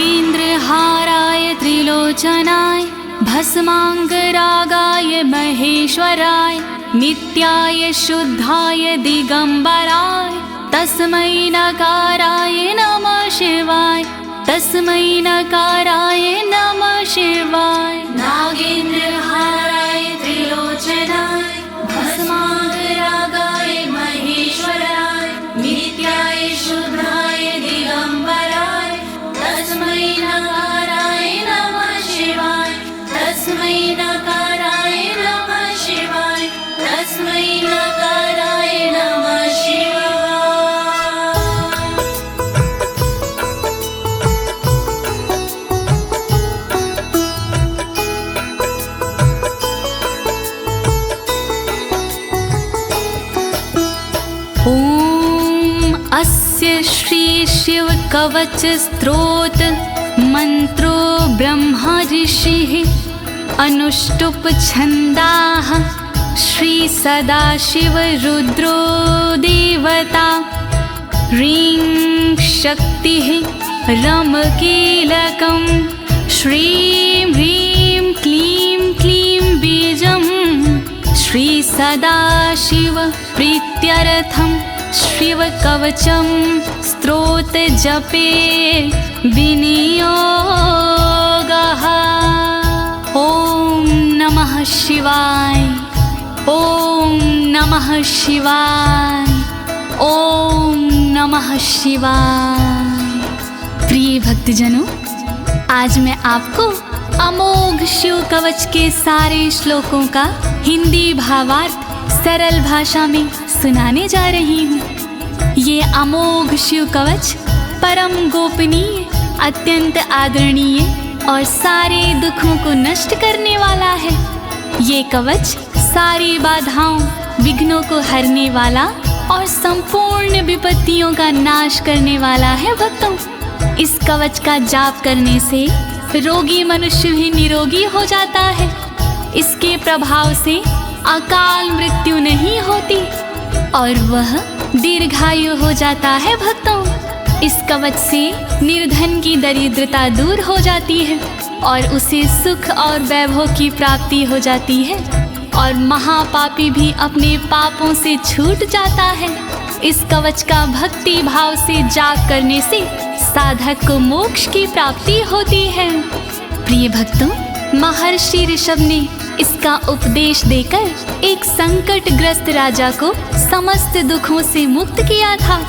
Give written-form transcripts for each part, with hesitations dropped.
नागेन्द्रहाराय त्रिलोचनाय भस्माङ्गरागाय महेश्वराय नित्याय शुद्धाय दिगंबराय तस्मै नकाराय नमः शिवाय तस्मै नकाराय नमः शिवाय। नागेन्द्रहाराय त्रिलोचनाय भस्माङ्गरागाय महेश्वराय नित्याय शुद्धाय दिगंबराय तस्मै नकाराय नमः शिवाय तस्मै नकाराय नमः शिवाय तस्मै नकाराय नमः शिवाय। अस्य श्री शिव कवच स्तोत्र मंत्रो ब्रह्मा ऋषिः अनुष्टुप छंदाः श्री सदाशिव रुद्रो देवता ह्रीं शक्तिः रम कीलकं श्रीं ह्रीं क्लीं क्लीं बीजं श्री सदाशिव प्रीत्यर्थं शिव कवचम स्तोत्र जपे विनियोगः। ओम नमः शिवाय ओम नमः शिवाय ओम नमः शिवाय। प्रिय भक्तजनों, आज मैं आपको अमोघ शिव कवच के सारे श्लोकों का हिंदी भावार्थ सरल भाषा में सुनाने जा रही हूँ। ये अमोघ शिव कवच परम गोपनीय, अत्यंत आदरणीय और सारे दुखों को नष्ट करने वाला है। ये कवच सारी बाधाओं, विघ्नों को हरने वाला और संपूर्ण विपत्तियों का नाश करने वाला है। भक्तों, इस कवच का जाप करने से रोगी मनुष्य भी निरोगी हो जाता है। इसके प्रभाव से अकाल मृत्यु नहीं होती और वह दीर्घायु हो जाता है। भक्तों, इस कवच से निर्धन की दरिद्रता दूर हो जाती है और उसे सुख और वैभव की प्राप्ति हो जाती है और महापापी भी अपने पापों से छूट जाता है। इस कवच का भक्ति भाव से जाप करने से साधक को मोक्ष की प्राप्ति होती है। प्रिय भक्तों, महर्षि ऋषभ ने इसका उपदेश देकर एक संकटग्रस्त राजा को समस्त दुखों से मुक्त किया था।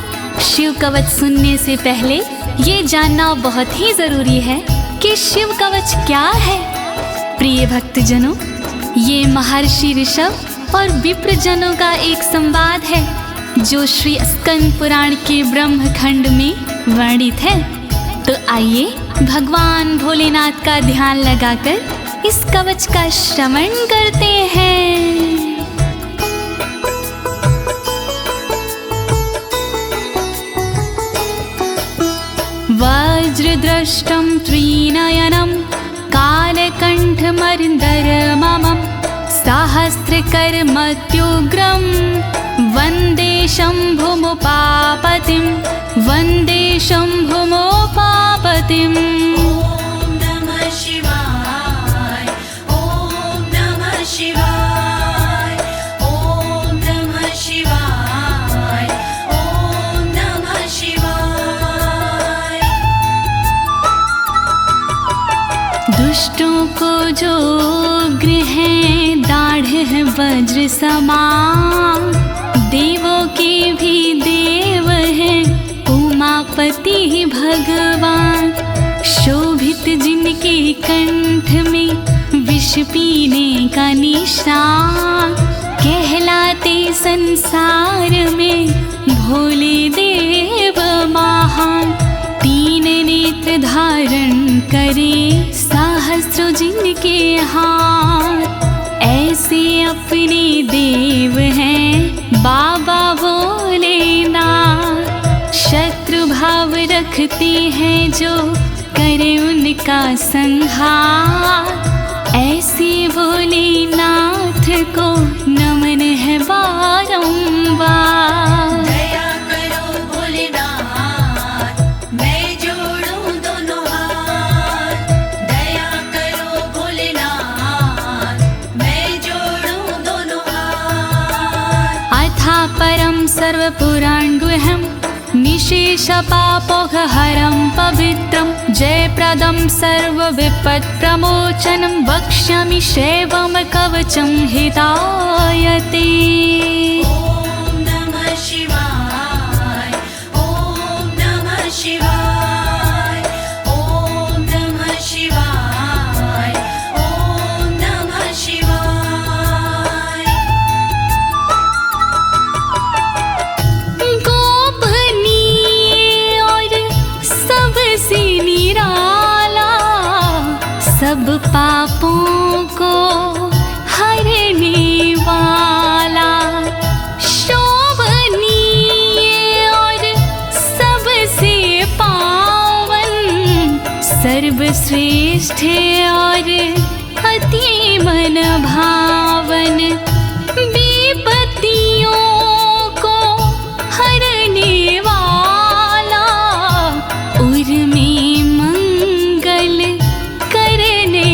शिव कवच सुनने से पहले ये जानना बहुत ही जरूरी है कि शिव कवच क्या है। प्रिय भक्तजनों, ये महर्षि ऋषभ और विप्रजनों का एक संवाद है जो श्री स्कंद पुराण के ब्रह्मखंड में वर्णित है। तो आइए भगवान भोलेनाथ का ध्यान लगाकर इस कवच का श्रवण करते हैं। वज्रदृष्टं त्रिनयनं कालकण्ठमर्दरममं सहस्रकर्मत्युग्रं वन्दे शम्भुमुपापतिं वन्दे शम्भुमुपापतिम्। दुष्टों को जो उग्र है दाढ़ है वज्र समान, देवों के भी देव है उमापति भगवान। शोभित जिनके कंठ में विष पीने का निशान, कहलाते संसार में भोले देव महान। तीन नेत्र धारण करे सहस्रों जिनके हाथ, ऐसे अपने देव हैं बाबा भोलेनाथ। शत्रु भाव रखते हैं जो करे उनका संहार, ऐसे भोलेनाथ को नमन है बारंबार। दया करो भोलेनाथ, मैं जोड़ूं दोनों हाथ, परं सर्वपुराणगुह्यं निशेषपापोघहरं पवित्रं जयप्रदं सर्वविपत्प्रमोचनं वक्ष्यामि शैवं कवचं हितायते। ॐ नमः शिवाय, ॐ नमः शिवाय, ॐ नमः शिवाय, ॐ नमः शिवाय। गोपनीय और सबसे निराला, सब पापों को हरने वाला, शोभनीय और सबसे पावन, सर्वश्रेष्ठ और अति मन भावन, विपत्तियों को हरने वाला, उर में मंगल करने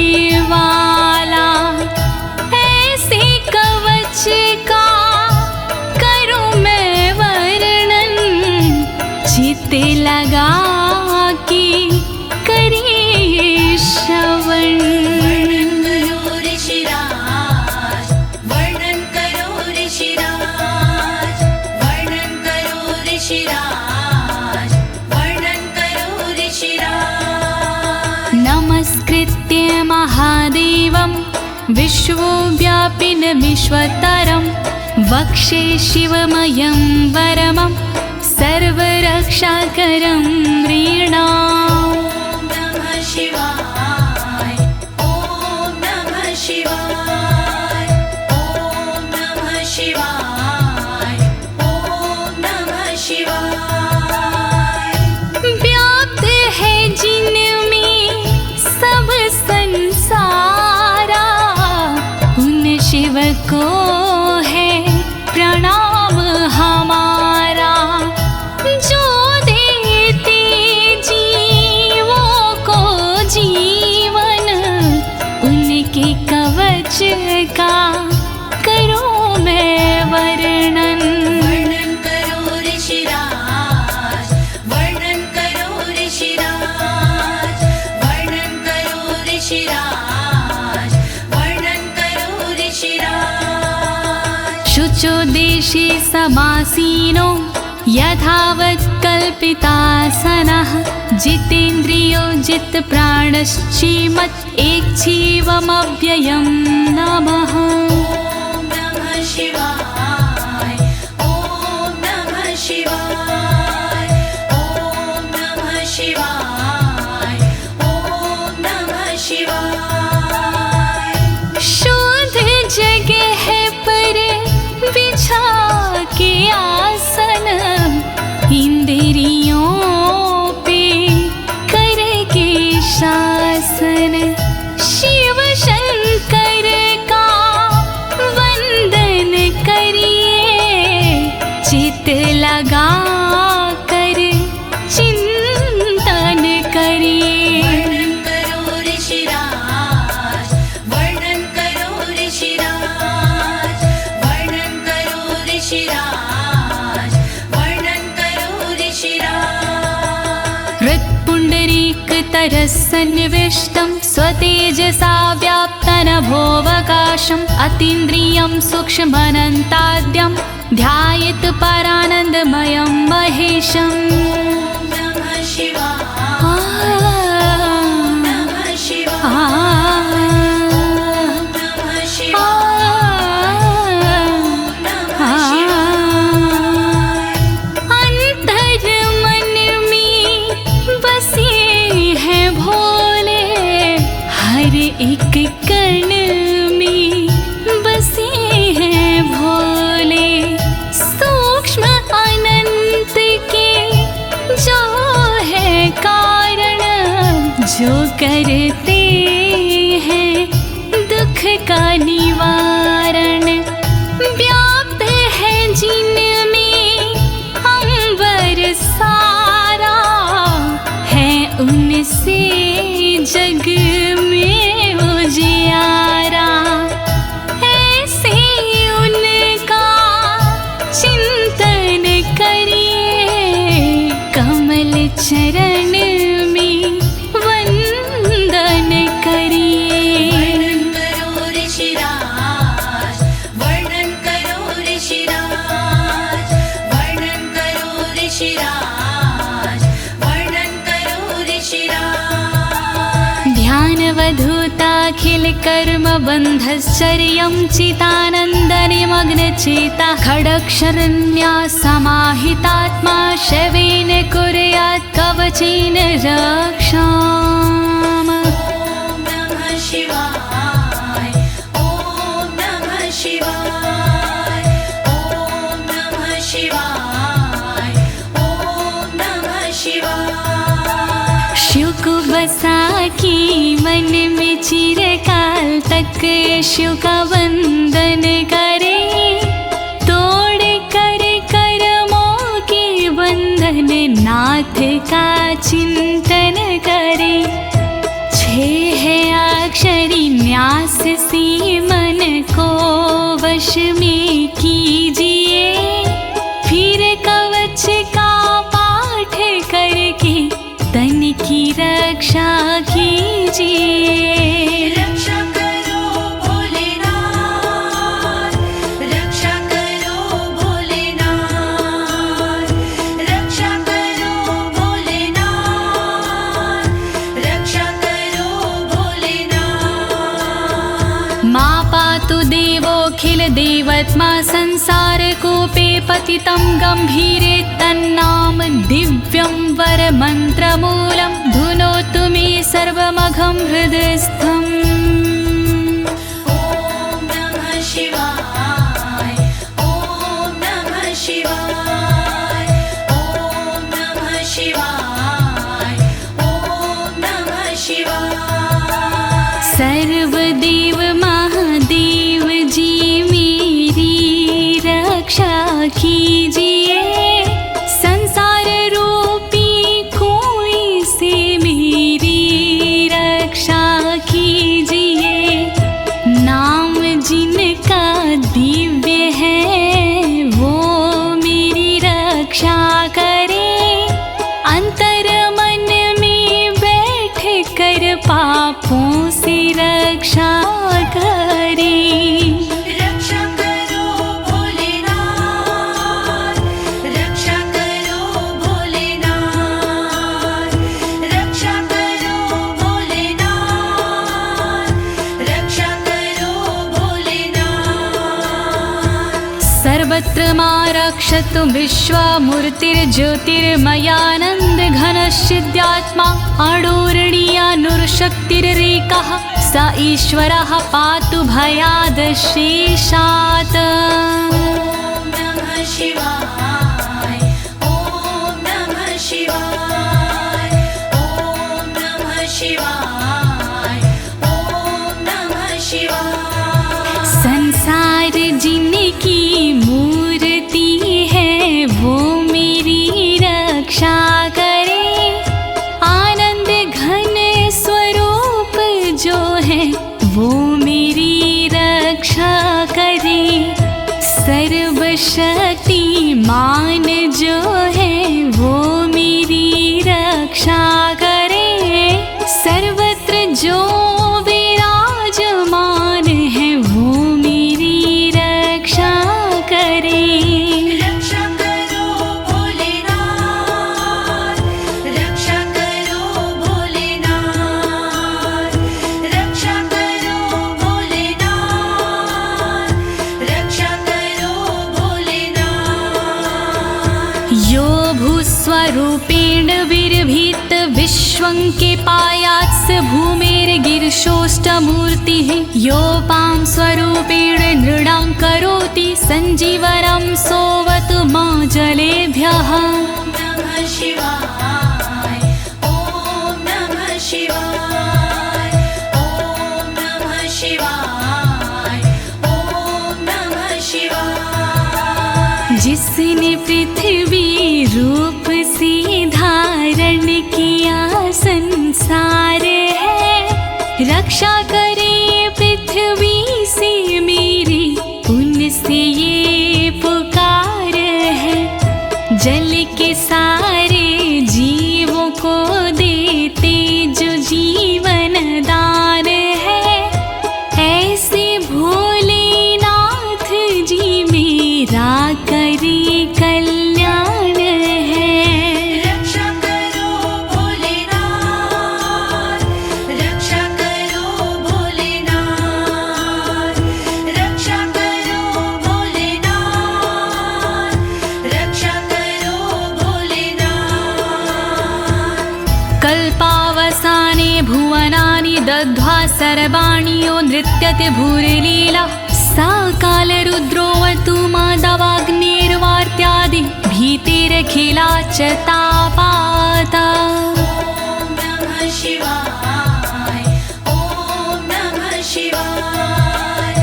वाला, ऐसे कवच का करूं मैं वर्णन, चित्त लगा के करिए श्रवण। वर्णन करो ऋषिराज, वर्णन करो ऋषिराज, वर्णन करो ऋषिराज, वर्णन करो ऋषिराज। नमस्कृत्य महादेवं विश्वव्यापिनमीश्वरं वक्षे शिवमयं वरमं सर्वरक्षाकरं नृणाम्। ॐ नमः शिवाय, ॐ नमः शिवाय, ॐ नमः शिवाय, ॐ नमः शिवाय। व्याप्त है जिनमें सब संसारा, उन शिव को है प्रणाम हमारा, जो देते जीवों को जीवन, उनके कवच का करूं मैं वर्णन। वर्णन करो ऋषिराज, वर्णन करो ऋषिराज, वर्णन करो ऋषिराज, वर्णन करो ऋषिराज। शुचो देशे समासीनो यथावत् कल्पितासनः, जितेन्द्रियो जितप्राणश्चेमत् एकजीवमव्ययं नमः। ॐ नमः शिवाय, ॐ नमः शिवाय, ॐ नमः शिवाय, ॐ नमः शिवाय। शुद्ध जगह पर बिछा के आसन, इंद्रियों पे करके शासन, शिव शंकर का वंदन करिए, चित लगा कर चिंतन करिए। वर्णन करो ऋषिराज, वर्णन करो ऋषिराज, वर्णन करो ऋषिराज, वर्णन करो ऋषिराज। हृत्पुण्डरीकतरसन्निविष्टं स्वतेजसा व्याप्तनभोऽवकाशम्, अतीन्द्रियं सूक्ष्ममनन्ताद्यं ध्यायेत् परानन्दमयं महेशम्। ॐ नमः शिवाय, नमः शिवाय, नमः शिवाय, नमः शिवाय। अंतर मन में बसे हैं भोले, हर एक कण में बसे हैं भोले, सूक्ष्म अनंत के जो है कारण, जो करते हैं दुख का निवारण, व्याप्त है जिनमें अंबर सारा, है उनसे जग में उजियारा, ऐसे उनका चिंतन कर्मबन्धश्चर्यं चितानन्दनिमग्नचेता खडक्षरण्या समाहितात्मा शवेन कुर्यात् कवचेन रक्षाम्। ॐ नमः शिवाय ॐ नमः शिवाय ॐ नमः शिवाय ॐ नमः शिवाय। शिव को बसा की मन में चिरकाल तक शिव का वंदन करे, तोड़ कर कर्मों के बंधन नाथ का चिंतन करे। छह अक्षरी न्यास सी मन को वश में कीजिए, फिर कवच का पाठ करके तन की रक्षा कीजिए। रक्षा करो भोलेनाथ, रक्षा करो भोलेनाथ, रक्षा करो भोलेनाथ, रक्षा करो भोलेनाथ। मां पातु देवोऽखिल देवत्मा संसार कूपे पतितं गंभीरे तन्नाम दिव्यं वरमन्त्रमूलं धुनोतु मे सर्वमघं हृदयस्थम्। ॐ नमः शिवाय ॐ नमः शिवाय ॐ नमः शिवाय ॐ नमः शिवाय। सर्वदेव महादेव जी मेरी रक्षा कीजिए, संसार रूपी कोई से मेरी रक्षा कीजिए। नाम जिनका दिव्य है वो मेरी रक्षा करे, अंतर मन में बैठ कर पापों से रक्षा करे। रक्षा करो भोलेनाथ, रक्षा करो भोलेनाथ, रक्षा करो भोलेनाथ, रक्षा करो भोलेनाथ। सर्वत्र मां रक्षतु विश्वमूर्तिर्ज्योतिर्मयानन्द घनश्चिद्यात्मा अडोरणीयानुर्शक्तिरेकः स ईश्वरः पातु भयादशेषात्। ॐ नमः शिवाय ॐ नमः शिवाय ॐ नमः शिवाय ॐ नमः शिवाय। संसार जिनकी मूर्ति है वो मेरी रक्षा करे, आनंद घन स्वरूप जो है वो मेरी रक्षा करे। सर्वशक्तिमान जो है वो मेरी रक्षा करे, सर्वत्र जो विराजमान है वो मेरी रक्षा करे। रक्षा करो भोलेनाथ, रक्षा करो भोलेनाथ, रक्षा करो भोलेनाथ, रक्षा करो भोलेनाथ। यो भूस्वरूपेण विर्भीत विश्वं के पायात् स भूमेर्गिरिशोष्टमूर्तिः, योपां स्वरूपेण नृणां करोति सञ्जीवनं सोऽवतु मां जलेभ्यः। ॐ नमः शिवाय ॐ नमः शिवाय ॐ नमः शिवाय ॐ नमः शिवाय। जिसने पृथ्वी रूप से धारण किया संसार है, रक्षा करे पृथ्वी से मेरी उनसे ये पुकार है। जल के सारे जीवों को देते जो जीवन दान है, ऐसे भोलेनाथ जी मेरा करे कल्याण है। रक्षा करो भोलेनाथ, रक्षा करो भोलेनाथ, सर्वाणि यो नृत्यते भूरिलीला सा कालरुद्रोऽवतु माधवाग्निर्वार्त्यादि भीतिरखिला च तापाता। ॐ नमः शिवाय ॐ नमः शिवाय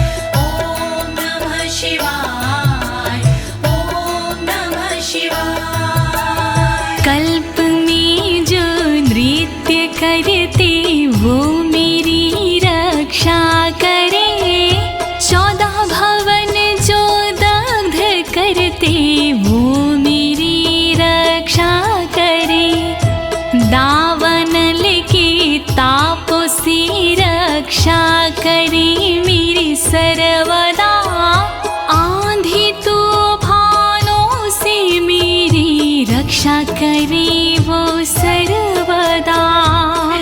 ॐ नमः शिवाय ॐ नमः शिवाय। कल्प में जो नृत्य करते वो मेरी रक्षा करे, 14 भवन जो दग्ध करते वो मेरी रक्षा करे। दावानल के तापों से रक्षा करे मेरी सर्वदा, आंधी तूफानों से मेरी रक्षा करे वो सर्वदा।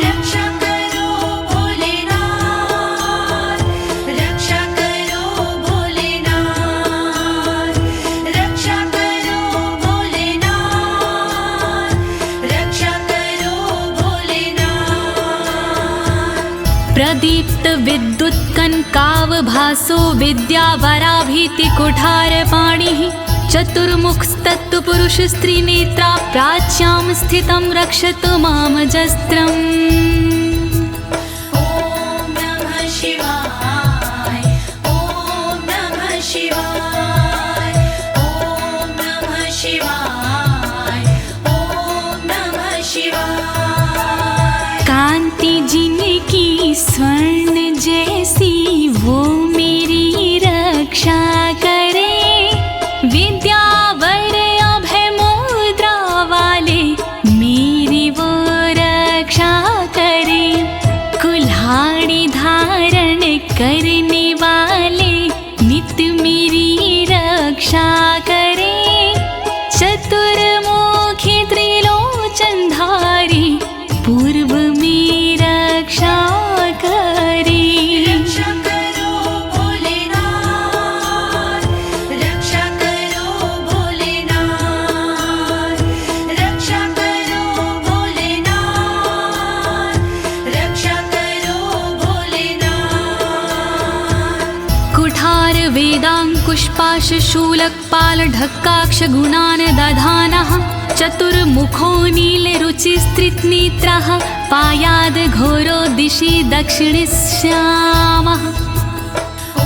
रक्षा करो भोलेनाथ, रक्षा करो भोलेनाथ, रक्षा करो भोलेनाथ, रक्षा करो भोलेनाथ। प्रदीप्त विद्युत कनकावभासो विद्यावराभीति कुठारपाणिः, चतुर्मुखस्तत्पुरुष स्त्रीनेत्रा प्राच्यां स्थितं रक्षतु मामजस्त्रम्। ॐ नमः शिवाय ॐ नमः शिवाय ॐ नमः शिवाय ॐ नमः शिवाय। कांति जिनकी स्वर्ण जैसी वो मेरी रक्षा करे, विद्यावर अभय मुद्रा वाले मेरी वो रक्षा करे। कुल्हाड़ी धारण करने वाले नित्य मेरी रक्षा करे। चतुर्मुखी त्रिलोचनधारी पूर्व में रक्षा करे। रक्षा करो भोलेनाथ, रक्षा करो भोलेनाथ, रक्षा करो भोलेनाथ, रक्षा करो भोलेनाथ। कुठार वेदांकुशपाश शूलकपाल ढक्काक्ष गुणान् दधानः, चतुर्मुखो नीलरुचिस्त्रिनेत्रः पायाद् घोरो दिशि दक्षिणश्यामः। ॐ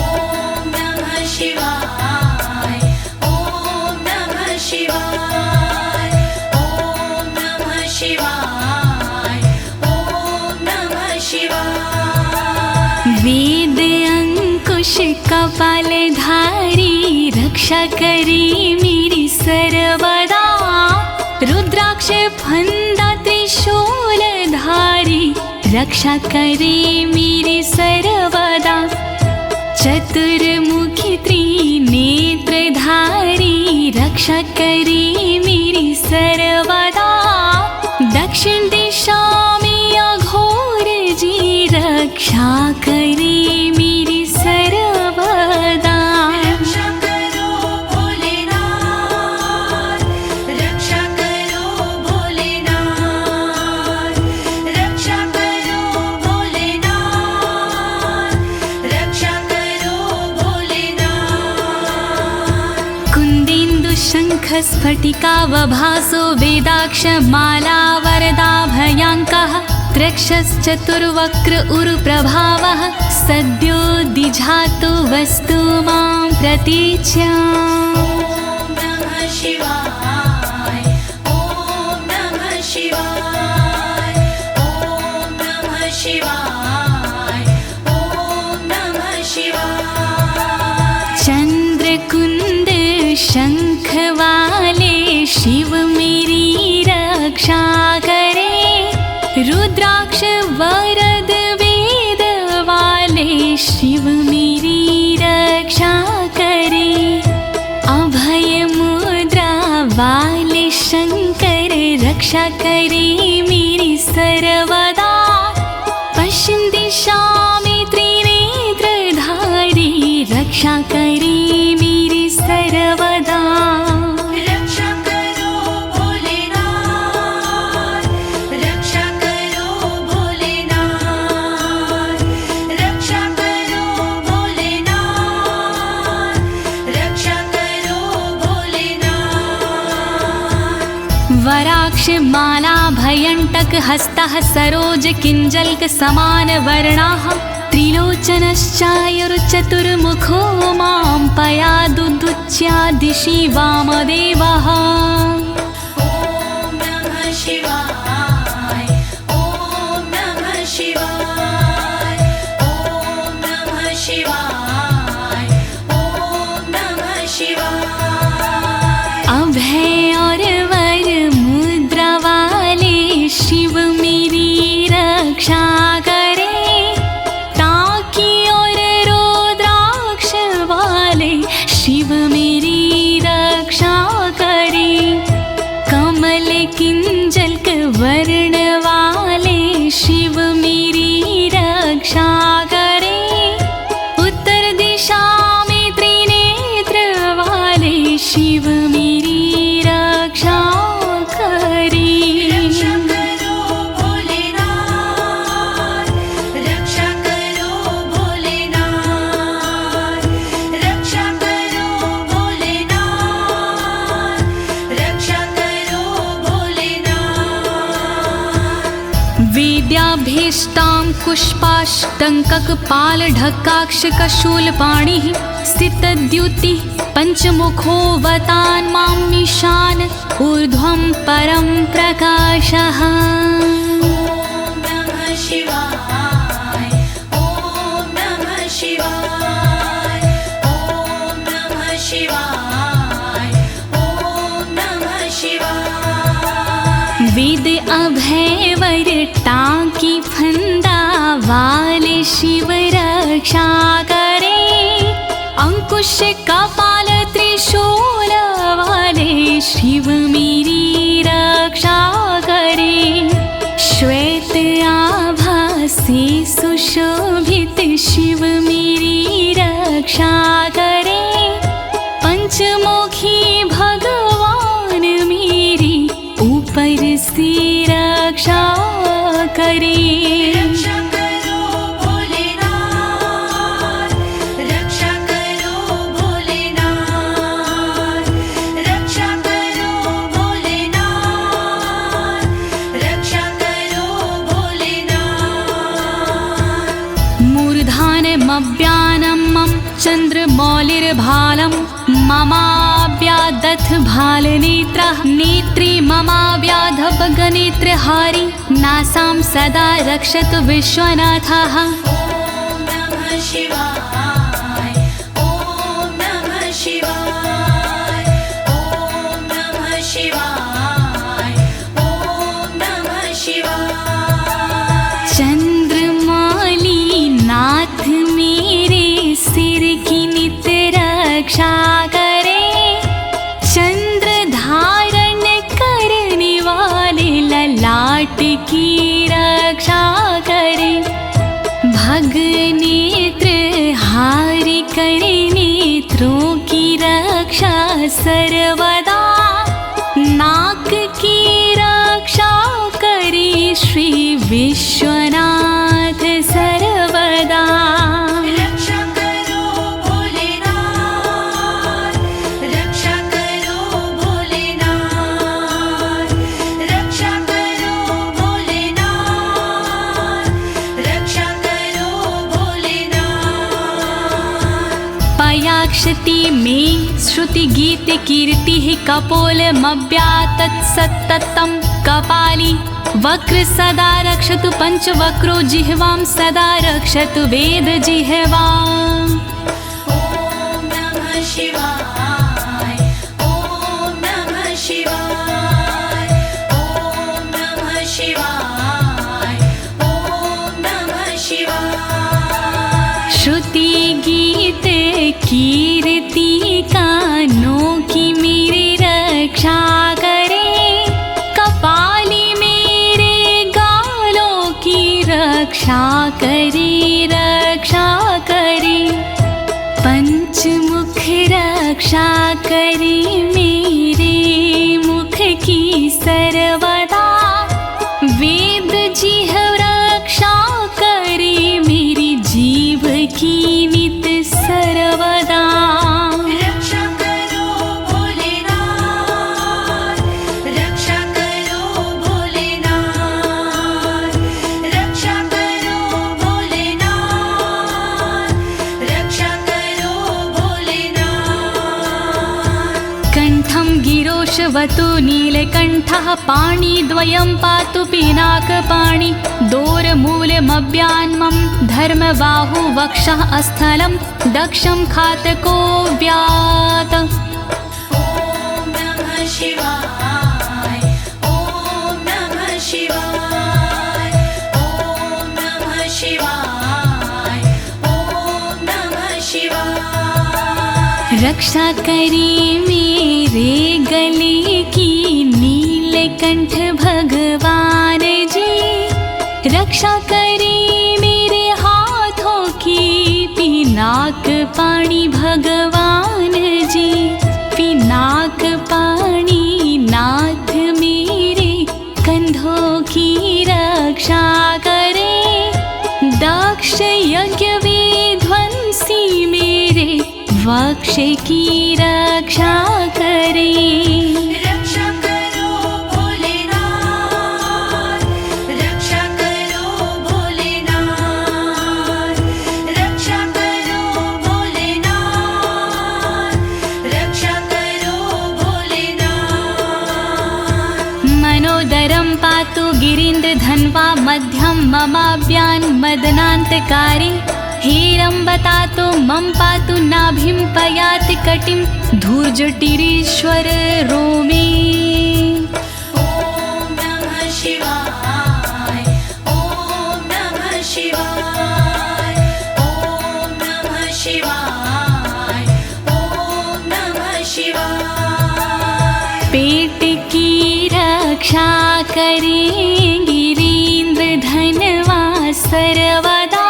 नमः शिवाय ॐ नमः शिवाय ॐ नमः शिवाय ॐ नमः शिवाय। वेद अंकुश कपालधारी रक्षा करे मेरी सर्वदा, रुद्राक्ष फंदा त्रिशूलधारी रक्षा करे मेरी सर्वदा। चतुर्मुखी त्रिनेत्रधारी रक्षा करे मेरी सर्वदा। दक्षिण दिशा में अघोर जी रक्षा करे मेरी सर्वदा। रक्षा करो भोलेनाथ, रक्षा करो भोलेनाथ, रक्षा करो भोलेनाथ, रक्षा करो भोलेनाथ। कुन्देन्दु शङ्ख स्फटिकावभासो वेदाक्ष माला वरदाभयाङ्कः, त्रक्षश्चतुर्वक्र उरुप्रभावः सद्यो दिझातु वस्तु मां प्रतीच्याम्। ॐ नमः शिवाय ॐ नमः शिवाय ॐ नमः शिवाय ॐ नमः शिवाय। चंद्रकुंद शंख वाले शिव मेरी रक्षा करे, रुद्राक्ष वरद वेद वाले शिव मेरी रक्षा करे। अभय मुद्रा वाले शंकर रक्षा करे मेरी सर्वदा। पश्चिम दिशा में त्रिनेत्रधारी रक्षा करे मेरी सर्वदा। रक्षा करो भोलेनाथ, रक्षा करो भोलेनाथ, रुद्राक्ष माला भयंटक हस्तः सरोज किंजल्क समान वर्णाः त्रिलोचनश्चायुर्चतुर्मुखो मां पयादुदुच्या दिशि वामदेवः। ॐ नमः शिवाय ॐ नमः शिवाय ॐ नमः शिवाय ॐ नमः शिवाय। अभय और वर मुद्रा वाले शिव मेरी रक्षा करे, टाकी और रुद्राक्ष वाले शिव मेरी रक्षा करे, कमल किंजल्क वर्ण वाले शिव मेरी रक्षा करे, उत्तर दिशा में त्रिनेत्र वाले शिव मेरी रक्षा करे। रक्षा करो भोलेनाथ, रक्षा करो भोलेनाथ, रक्षा करो भोलेनाथ, रक्षा करो भोलेनाथ। वेद्याभीष्टां पुष्पाष्टङ्ककपालढक्काक्षकशूलपाणिः स्थितद्युतिः पञ्चमुखोऽवतान् मामीशान ऊर्ध्वं परं प्रकाशः। ॐ नमः शिवाय ॐ नमः शिवाय ॐ नमः शिवाय ॐ नमः शिवाय। वेद अभय वर टाकी फंदा वाले शिव रक्षा करे, अंकुश कपाल त्रिशूल वाले शिव मेरी रक्षा करे, श्वेत आभा से सुशोभित शिव मेरी रक्षा करे, पंचमुखी भगवान मेरी ऊपर से रक्षा करे। रक्षा करो भोलेनाथ, रक्षा करो भोलेनाथ, रक्षा करो भोलेनाथ, रक्षा करो भोलेनाथ। मूर्धानमव्यानं मम चन्द्रमौलिर्भालं ममाव्यादथ भालनेत्रः, नेत्रे ममाव्याधपगनेत्रहारी नासां सदा रक्षतु विश्वनाथः। ॐ नमः शिवाय ॐ नमः शिवाय ॐ नमः शिवाय ॐ नमः शिवाय। चंद्रमौली नाथ मेरे सिर की नित रक्षा करे, चंद्र धारण करने वाले ललाट की रक्षा करे, भग नेत्र हारि करे नेत्रों की रक्षा सर्वदा, नाक की रक्षा करे श्री विश्वनाथ सर्वदा। रक्षा करो भोलेनाथ, रक्षा करो भोलेनाथ, रक्षा करो भोलेनाथ, रक्षा करो भोलेनाथ। पयाक्षति में श्रुति गीत कीर्ति कपोलमव्यातत् सत्ततं कपाली, वक्र सदा रक्षतु पंचवक्रो जिह्वां सदा रक्षतु वेद जिह्वाम्। ॐ नमः शिवाय ॐ नमः शिवाय ॐ नमः शिवाय ॐ नमः शिवाय। श्रुति गीत कीर्ति कानों की मेरी रक्षा करे, कपाली मेरे गालों की रक्षा करे, रक्षा करे, पंचमुख रक्षा करे मेरे मुख की सर्वदा, वेद जिह्व रक्षा करे मेरी जीव की नित सर्वदा। रक्षा करो भोलेनाथ, रक्षा करो कण्ठं गिरोशवतु नीलकण्ठः पाणिद्वयं पातु पिनाकपाणि दोरमूलमव्यान्मं धर्मबाहु वक्षः अस्थलं दक्षं खातको व्यात्। ॐ नमः शिवाय ॐ नमः शिवाय ॐ नमः शिवाय ॐ नमः शिवाय। रक्षा करी मेरे गले की नीलकंठ भगवान जी, रक्षा करी मेरे हाथों की पिनाक पाणी भगवान जी, पिनाक पाणी नाथ मेरे कंधों की रक्षा करे, दक्ष यज्ञ विध्वंसी मेरे वक्ष की रक्षा करे। रक्षा करो भोलेनाथ, रक्षा करो भोलेनाथ, रक्षा करो भोलेनाथ, रक्षा करो भोलेनाथ। मनोदरं पातु गिरीन्द्रधन्वा मध्यं ममाव्यान् मदनान्तकारी, हेरम्बतातो मम पातु नाभिं पयाति कटिं धूर्जटिरीश्वर रोमे। ॐ नमः शिवाय ॐ नमः शिवाय ॐ नमः शिवाय ॐ नमः शिवाय। पेट की रक्षा करें गिरीन्द्रधनवा सर्वदा,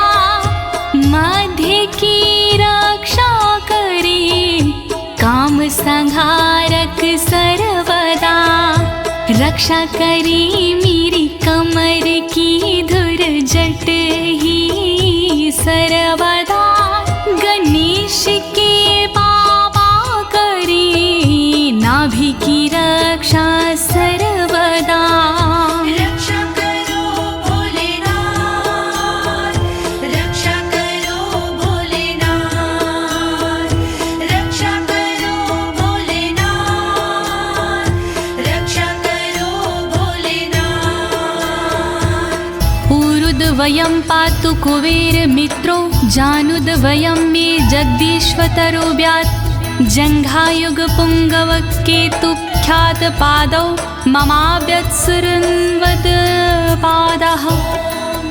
मध्य की रक्षा करे काम संहारक सर्वदा, रक्षा करे मेरी कमर की धुरजट ही सर्वदा, गणेश के बाबा करे नाभि की रक्षा सर्वदा। रक्षा करो भोलेनाथ, रक्षा करो भोलेनाथ, रक्षा करो भोलेनाथ, रक्षा करो भोलेनाथ। ऊरुद्वयं पातु कुबेर मित्रो, जानुद्वयं मे जगदीश्वतरो व्यात्, जङ्घायुग पुङ्गव केतुख्यात पादौ ममाव्यत्सुरन्वद पादः। ॐ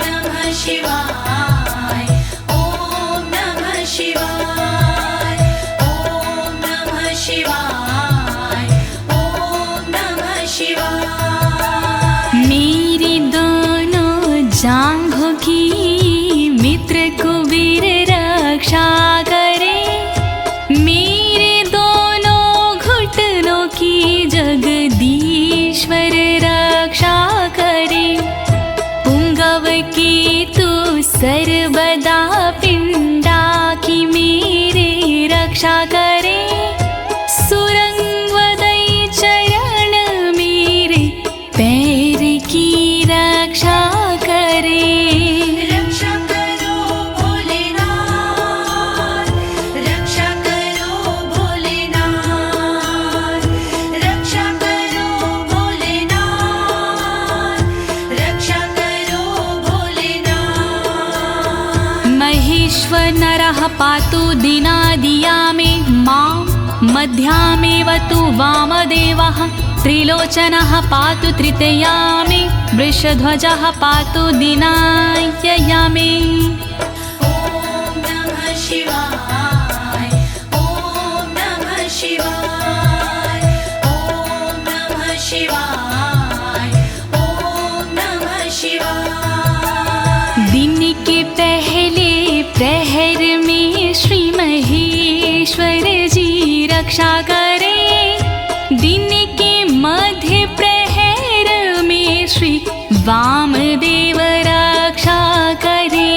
नमः शिवाय ॐ नमः शिवाय ॐ नमः शिवाय ॐ नमः शिवाय। मेरी दोनों जांघों की मित्र कुबेर रक्षा करे, मेरे दोनों घुटनों की जगदीश्वर रक्षा करे, पुंगव की तू सर्वदा पिंडा की मेरे रक्षा करे, सुरंगवदई चरण मेरे पैर की रक्षा करे। रक्षा करो भोलेनाथ, रक्षा करो भोलेनाथ, रक्षा करो भोलेनाथ, रक्षा करो भोलेनाथ। महेश्वर नरः पातु दिनादिया मे मां, मध्यामेव तु वामदेवः, त्रिलोचनः पातु तृतीया मे, वृषध्वजः पातु दिनायया मे। ॐ नमः शिवाय ॐ नमः शिवाय ॐ नमः शिवाय ॐ नमः शिवाय। दिन के पहले प्रहर में श्री महेश्वर जी रक्षा करे, दिन के मध्य प्रहर में श्री वामदेव रक्षा करे,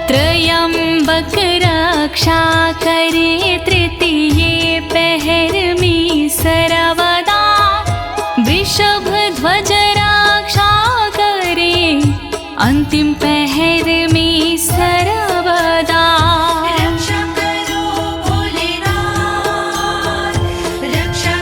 त्रयंबक रक्षा करे, तृतीय पहर में सर्वदा, वृषभ ध्वज रक्षा करे, अंतिम पहर में सर्वदा। रक्षा करो भोलेनाथ, रक्षा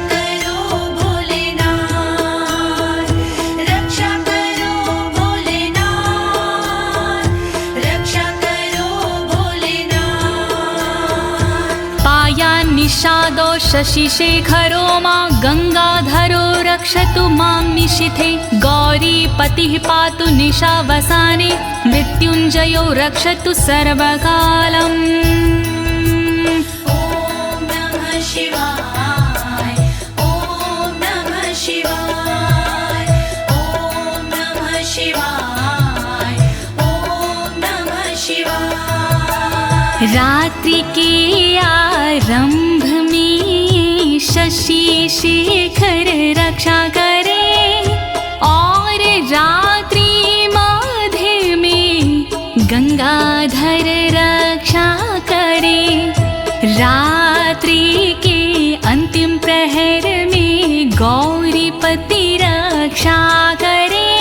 निषादो शशिशेखरो मां गङ्गाधरो रक्षतु मां निशिथे गौरीपतिः पातु निशावसाने मृत्युञ्जयो रक्षतु सर्वकालम् ॐ नमः शिवाय ॐ नमः शिवाय ॐ नमः शिवाय ॐ नमः शिवाय। रात्रि के आरंभ में शशि शेखर रक्षा करे और रात्रि मध्य में गंगाधर रक्षा करे। रात्रि के अंतिम प्रहर में गौरीपति रक्षा करे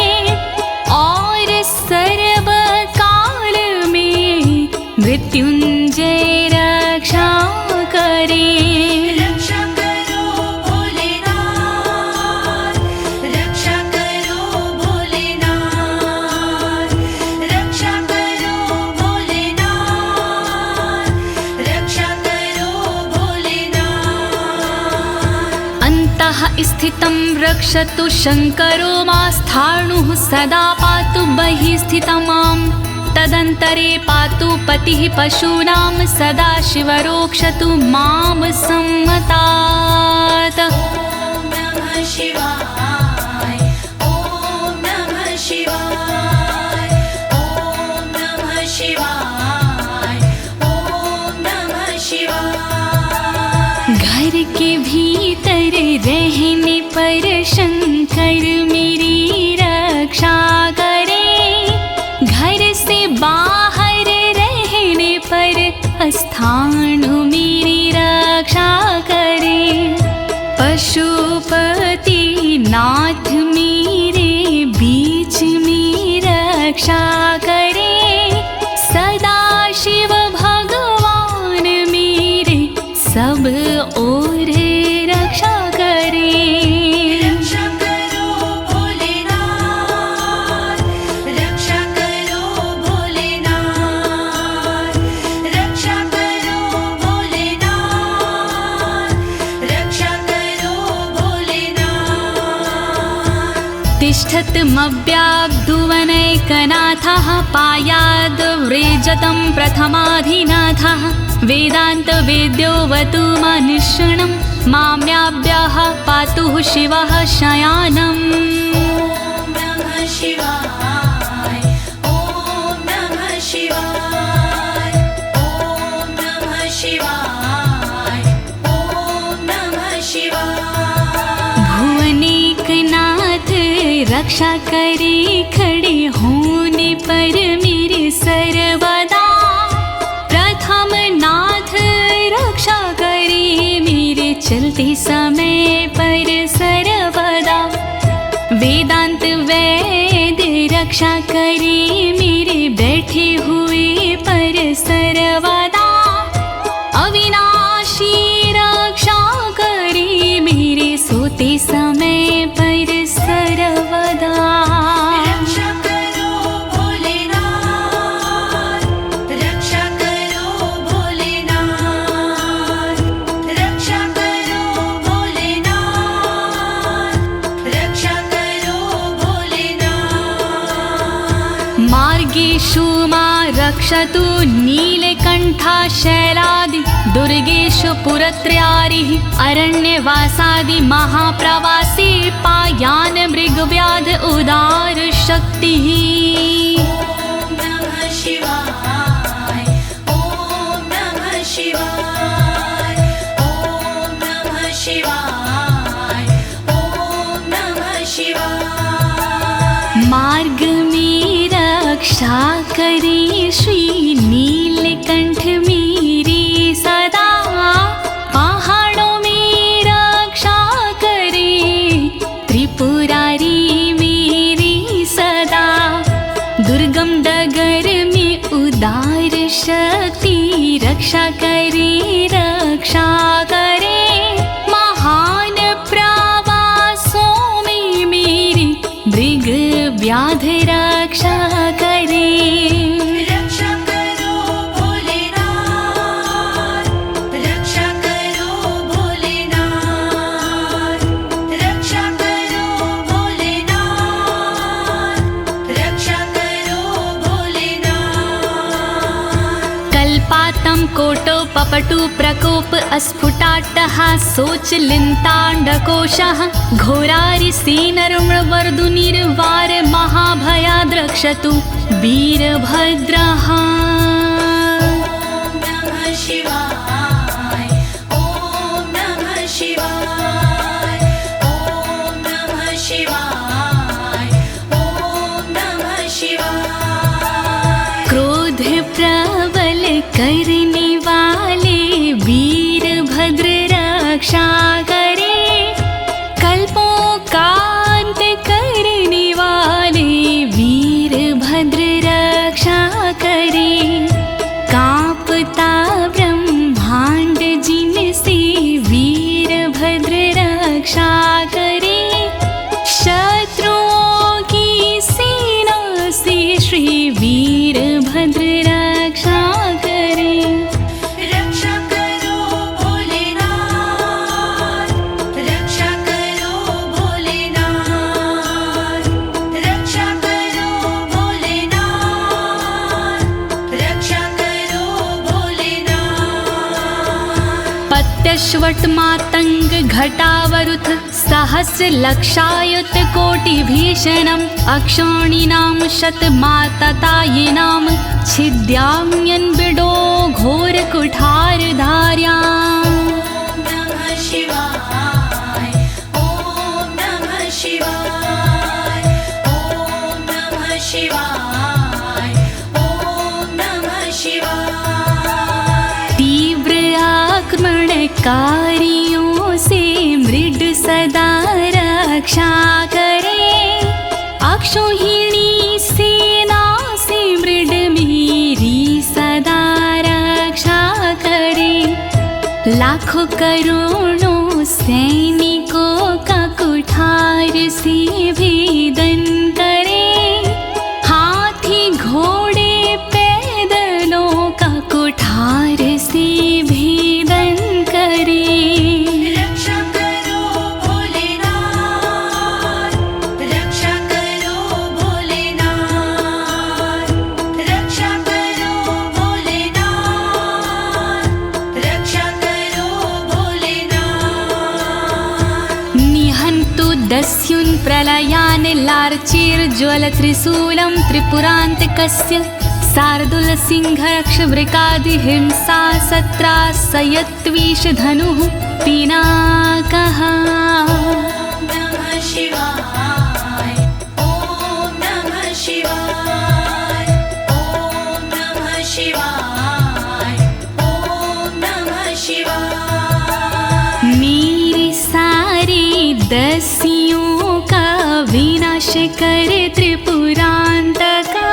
और सर्वकाल में मृत्युंजय रक्षा करे। रक्षा करो भोलेनाथ रक्षा करो भोलेनाथ रक्षा करो भोलेनाथ रक्षा करो भोलेनाथ। अन्तः स्थितं रक्षतु शङ्करो मास्थाणुः सदा पातु बहिः स्थितं माम् तदन्तरे पातु पतिः पशूनां सदा शिवरोक्षतु मां सम्मतात्। ॐ नमः शिवाय ॐ नमः शिवाय ॐ नमः शिवाय ॐ नमः शिवाय। घर के भीतर रहने पर शंकर मेरी रक्षा करे घर से बाहर रहने पर स्थान मेरी रक्षा करे। पशुपति नाथ मेरे बीच में रक्षा करे सदा शिव भगवान मेरे सब ओर रक्षा करे। रक्षा करो भोलेनाथ रक्षा करो भोलेनाथ रक्षा करो भोलेनाथ रक्षा करो भोलेनाथ। तिष्ठतमव्याब्धुवनैकनाथः पायाद्व्रेजतं प्रथमाधिनाथः वेदान्तवेद्योऽवतु मनुष्यणं माम्याभ्यः पातु शिवः शयानम्। ॐ नमः शिवाय ॐ नमः शिवाय ॐ नमः शिवाय ॐ नमः शिवाय। भुवनेकनाथ रक्षा करे खड़े होने पर मेरे सर्वदा प्रथम नाथ रक्षा करे मेरे चलते समय पर सर्वदा। वेदांत वैद्य रक्षा करे मेरे बैठे हुए पर सर्वदा। अविनाशी रक्षा करे मेरे सोते समय पर सर्वदा। रक्षा करो भोलेनाथ रक्षा करो भोलेनाथ रक्षा करो भोलेनाथ रक्षा करो भोलेनाथ। मार्गेषु मां रक्षतु नीलकण्ठा शैलादि दुर्गेषु पुरत्रयारिः अरण्यवासादि महाप्रवासी पायान् मृगव्याध उदार शक्तिः। ॐ नमः शिवाय ॐ नमः शिवाय ॐ नमः शिवाय ॐ नमः शिवाय। मार्ग में रक्षा करे श्री नीलकंठ मेरी सदा। पहाड़ों में रक्षा करे त्रिपुरारी मेरी सदा। दुर्गम डगर में उदार शक्ति रक्षा करे महान प्रवासों में मेरी मृग व्याध रक्षा करे। रक्षा करो भोलेनाथ रक्षा करो पपटु प्रकोप अस्फुटाट्टहासोच लिन्ताण्डकोशः घोरारिसेनर्मवर्दुनिर्वार महाभयाद्रक्षतु वीरभद्रः। शिवाय ॐ नमः शिवाय ॐ नमः शिवाय ॐ नमः शिवाय। क्रोध प्रबल करने वाले वीरभद्र रक्षा करे, कल्पों का अंत करने वाले वीरभद्र रक्षा करे। कांपता ब्रह्मांड जिनसे वीरभद्र रक्षा करे, शत्रुओं की सेना से श्री वीरभद्र रक्षा करे। रक्षा करो भोलेनाथ, रक्षा करो भोलेनाथ, रक्षा करो भोलेनाथ, रक्षा करो भोलेनाथ। पत्यश्वट मातंग घटावरुथ सहस्र लक्षायुत कोटि भीषणम् अक्षौणीनां शतमाततायिनां छिद्याम्यन् बिडो घोर कुठार धार्याम्। नमः शिवाय ॐ नमः शिवाय ॐ नमः शिवाय ॐ नमः शिवाय। तीव्र आक्रमणकारियों से मृड सदा रक्षा करे, अक्षौहिणी सेना से मृड मेरी सदा रक्षा करे। लाखों करोड़ों सैनिकों का कुठार से भेदन करे, हाथी घोड़े पैदलों का कुठार से भेदन करे। रक्षा करो भोलेनाथ, रक्षा करो भोलेनाथ, रक्षा करो भोलेनाथ, रक्षा करो भोलेनाथ। निहन्तु दस्युन् प्रलयान् लार्चेर्ज्वलत्रिशूलं त्रिपुरान्तकस्य शार्दूलसिंहरक्षवृकादिहिंसा सत्रासयत्विषधनुः पिनाकः। नमः शिवाय ॐ नमः शिवाय ॐ नमः शिवाय ॐ नमः शिवाय। मेरे सारे दस्युओं का विनाश करे त्रिपुरान्तका,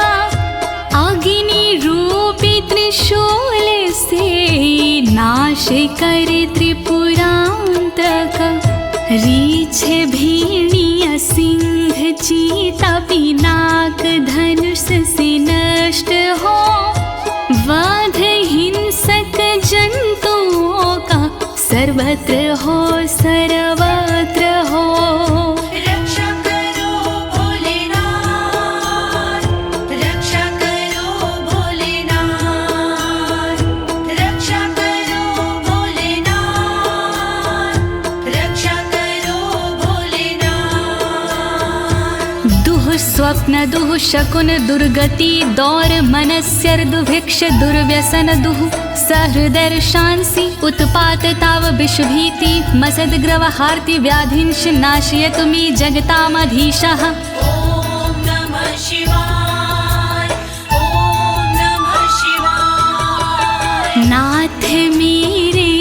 अग्नि रूपी त्रिशूल से नाश करे त्रिपुरान्तका। रीछ भेड़िया सिंह चीता पिनाक धनुष से नष्ट हो, वध हिंसक जंतुओं का सर्वत्र हो सर्वत्र हो। रक्षा करो भोलेनाथ, रक्षा करो भोलेनाथ, रक्षा करो भोलेनाथ, रक्षा करो भोलेनाथ। दुः स्वप्न दुः शकुन दुर्गति दौर मनस्यर दुभिक्ष दुर्व्यसन दुः सहृदर्शांसि उत्पात ताव विषभीति मसद्ग्रवहार्ति व्याधिंश नाशयतु मे जगतामधीशः। ॐ नमः शिवाय ॐ नमः शिवाय। नाथ मेरे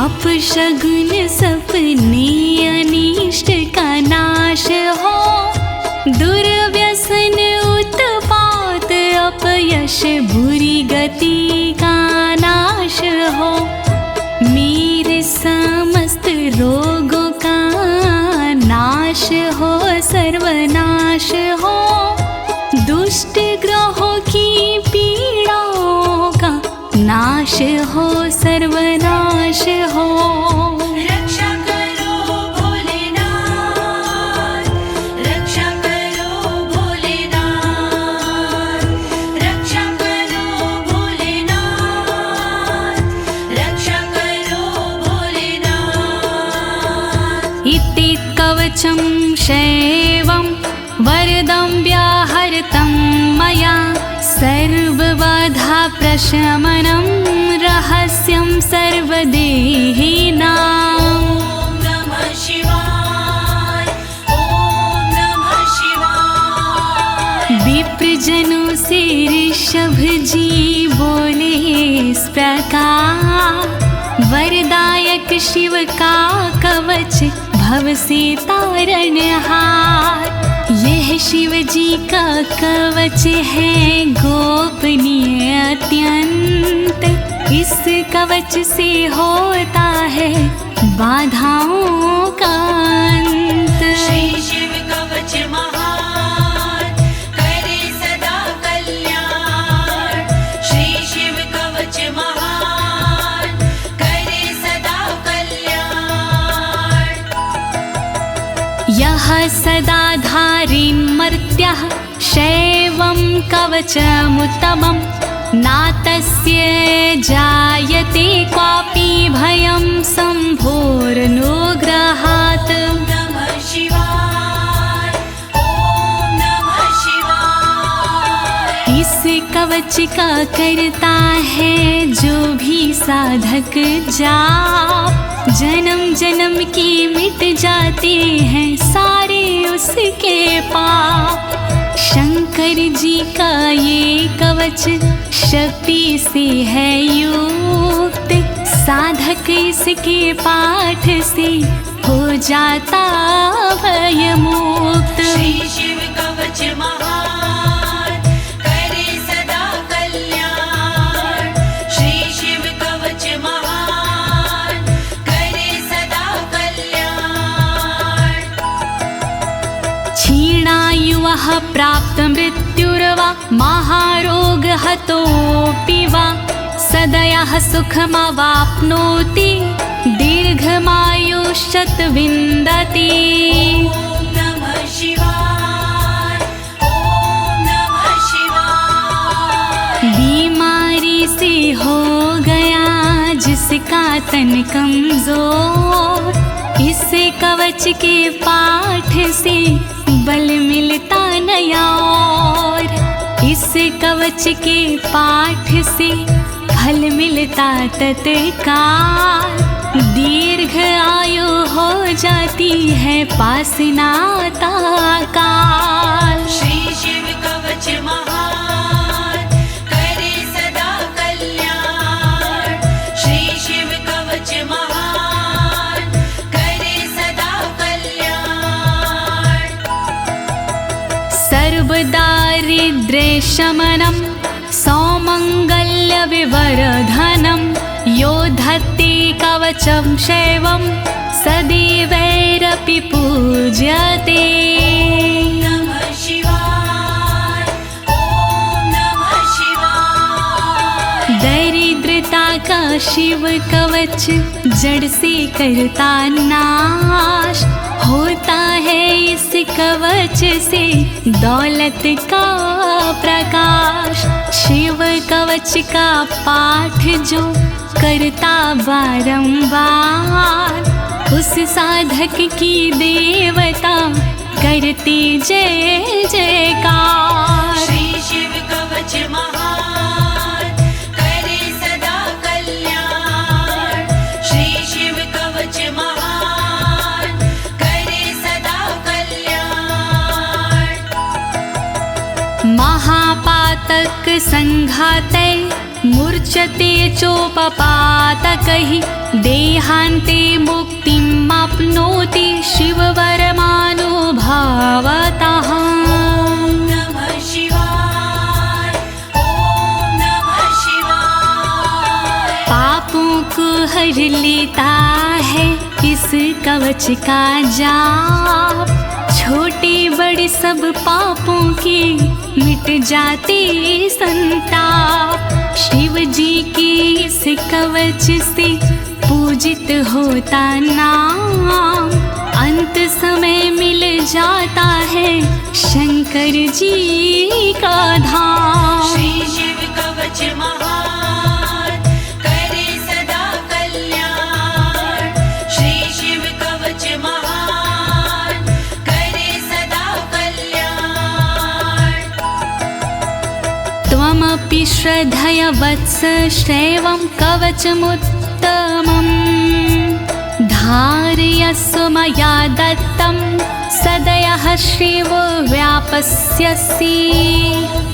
अपशगुन सपने अनिष्ट का नाश हो, दुर्व्यसन उत्पात अपयश बुरी गति का नाश हो। मेरे समस्त रोगों का नाश हो सर्वनाश हो, दुष्ट ग्रहों की पीड़ाओं का नाश हो सर्वनाश हो। रक्षा करो भोलेनाथ, रक्षा करो भोलेनाथ, रक्षा करो भोलेनाथ, कवचं शैवं वरदं व्याहृतं मया सर्वबाधा प्रशमनं रहस्यं सर्वदेहिनां। नमः शिवाय ॐ नमः शिवाय। विप्रजनों से ऋषभ जी बोले इस प्रकार, वरदायक शिव का कवच भव से तारणहार। यह शिव जी का कवच है गोपनीय अत्यंत, इस कवच से होता है बाधाओं का अंत। श्री शिव कवच महान करे सदा कल्याण। श्री शिव कवच महान करे सदा कल्याण। यः सदा धारिन्मर्त्यः शैवं कवचमुत्तमं, नातस्य जायते क्वापि भयं शम्भोरनुग्रहात्। नमः शिवाय ॐ नमः शिवाय। इस कवच का करता है जो भी साधक जाप, जन्म जन्म के मिट जाते हैं सारे उसके पाप। शंकर जी का ये कवच शक्ति से है युक्त, साधक इसके पाठ से हो जाता भयमुक्त। श्री शिव कवच महान करे सदा कल्याण। श्री शिव कवच महान करे सदा कल्याण। क्षीणायुः प्राप्त मृत्युर्वा महारोगहतोऽपि वा, सदयः सुखमवाप्नोति दीर्घमायुष्यत् विन्दति। ॐ नमः शिवाय ॐ नमः शिवाय। बीमारी से हो गया जिसका तन कमजोर, इस कवच के पाठ से बल मिलता नया और। इस कवच के पाठ से फल मिलता तत्काल, दीर्घ आयु हो जाती है पास नाता काल। श्री शिव कवच महान करे सदा कल्याण। श्री शिव कवच महान करे सदा कल्याण। सर्वदारिद्र्यशमनं सौमङ्गल्यविवर्धनं, यो धत्ते कवचं शैवं सदैवैरपि पूज्यते। नमः शिवाय ॐ नमः शिवाय। दरिद्रता का शिव कवच जड़ से करता नाश, होता है इस कवच से दौलत का प्रकाश। शिव कवच का पाठ जो करता बारंबार, उस साधक की देवता करती जय जयकार। श्री शिव कवच महान करे सदा कल्याण। श्री शिव कवच महान करे सदा कल्याण। महापातक संघाते मूर्छते चोपपातकैः, देहान्ते मुक्तिमाप्नोति शिववरमानुभावतः। नमः शिवाय ॐ नमः शिवाय। पापों को हर लेता है इस कवच का जाप, छोटे बड़े सब पापों के मिट जाते संताप। शिव जी के इस कवच से पूजित होता नाम, अंत समय मिल जाता है शंकर जी का धाम। श्री शिव कवच महान करे सदा कल्याण। श्री शिव कवच महान श्रद्धया वत्स श्रेवं कवचमुत्तमम् धारयस्व मया दत्तं सदयः श्रीवो व्यापस्यसि।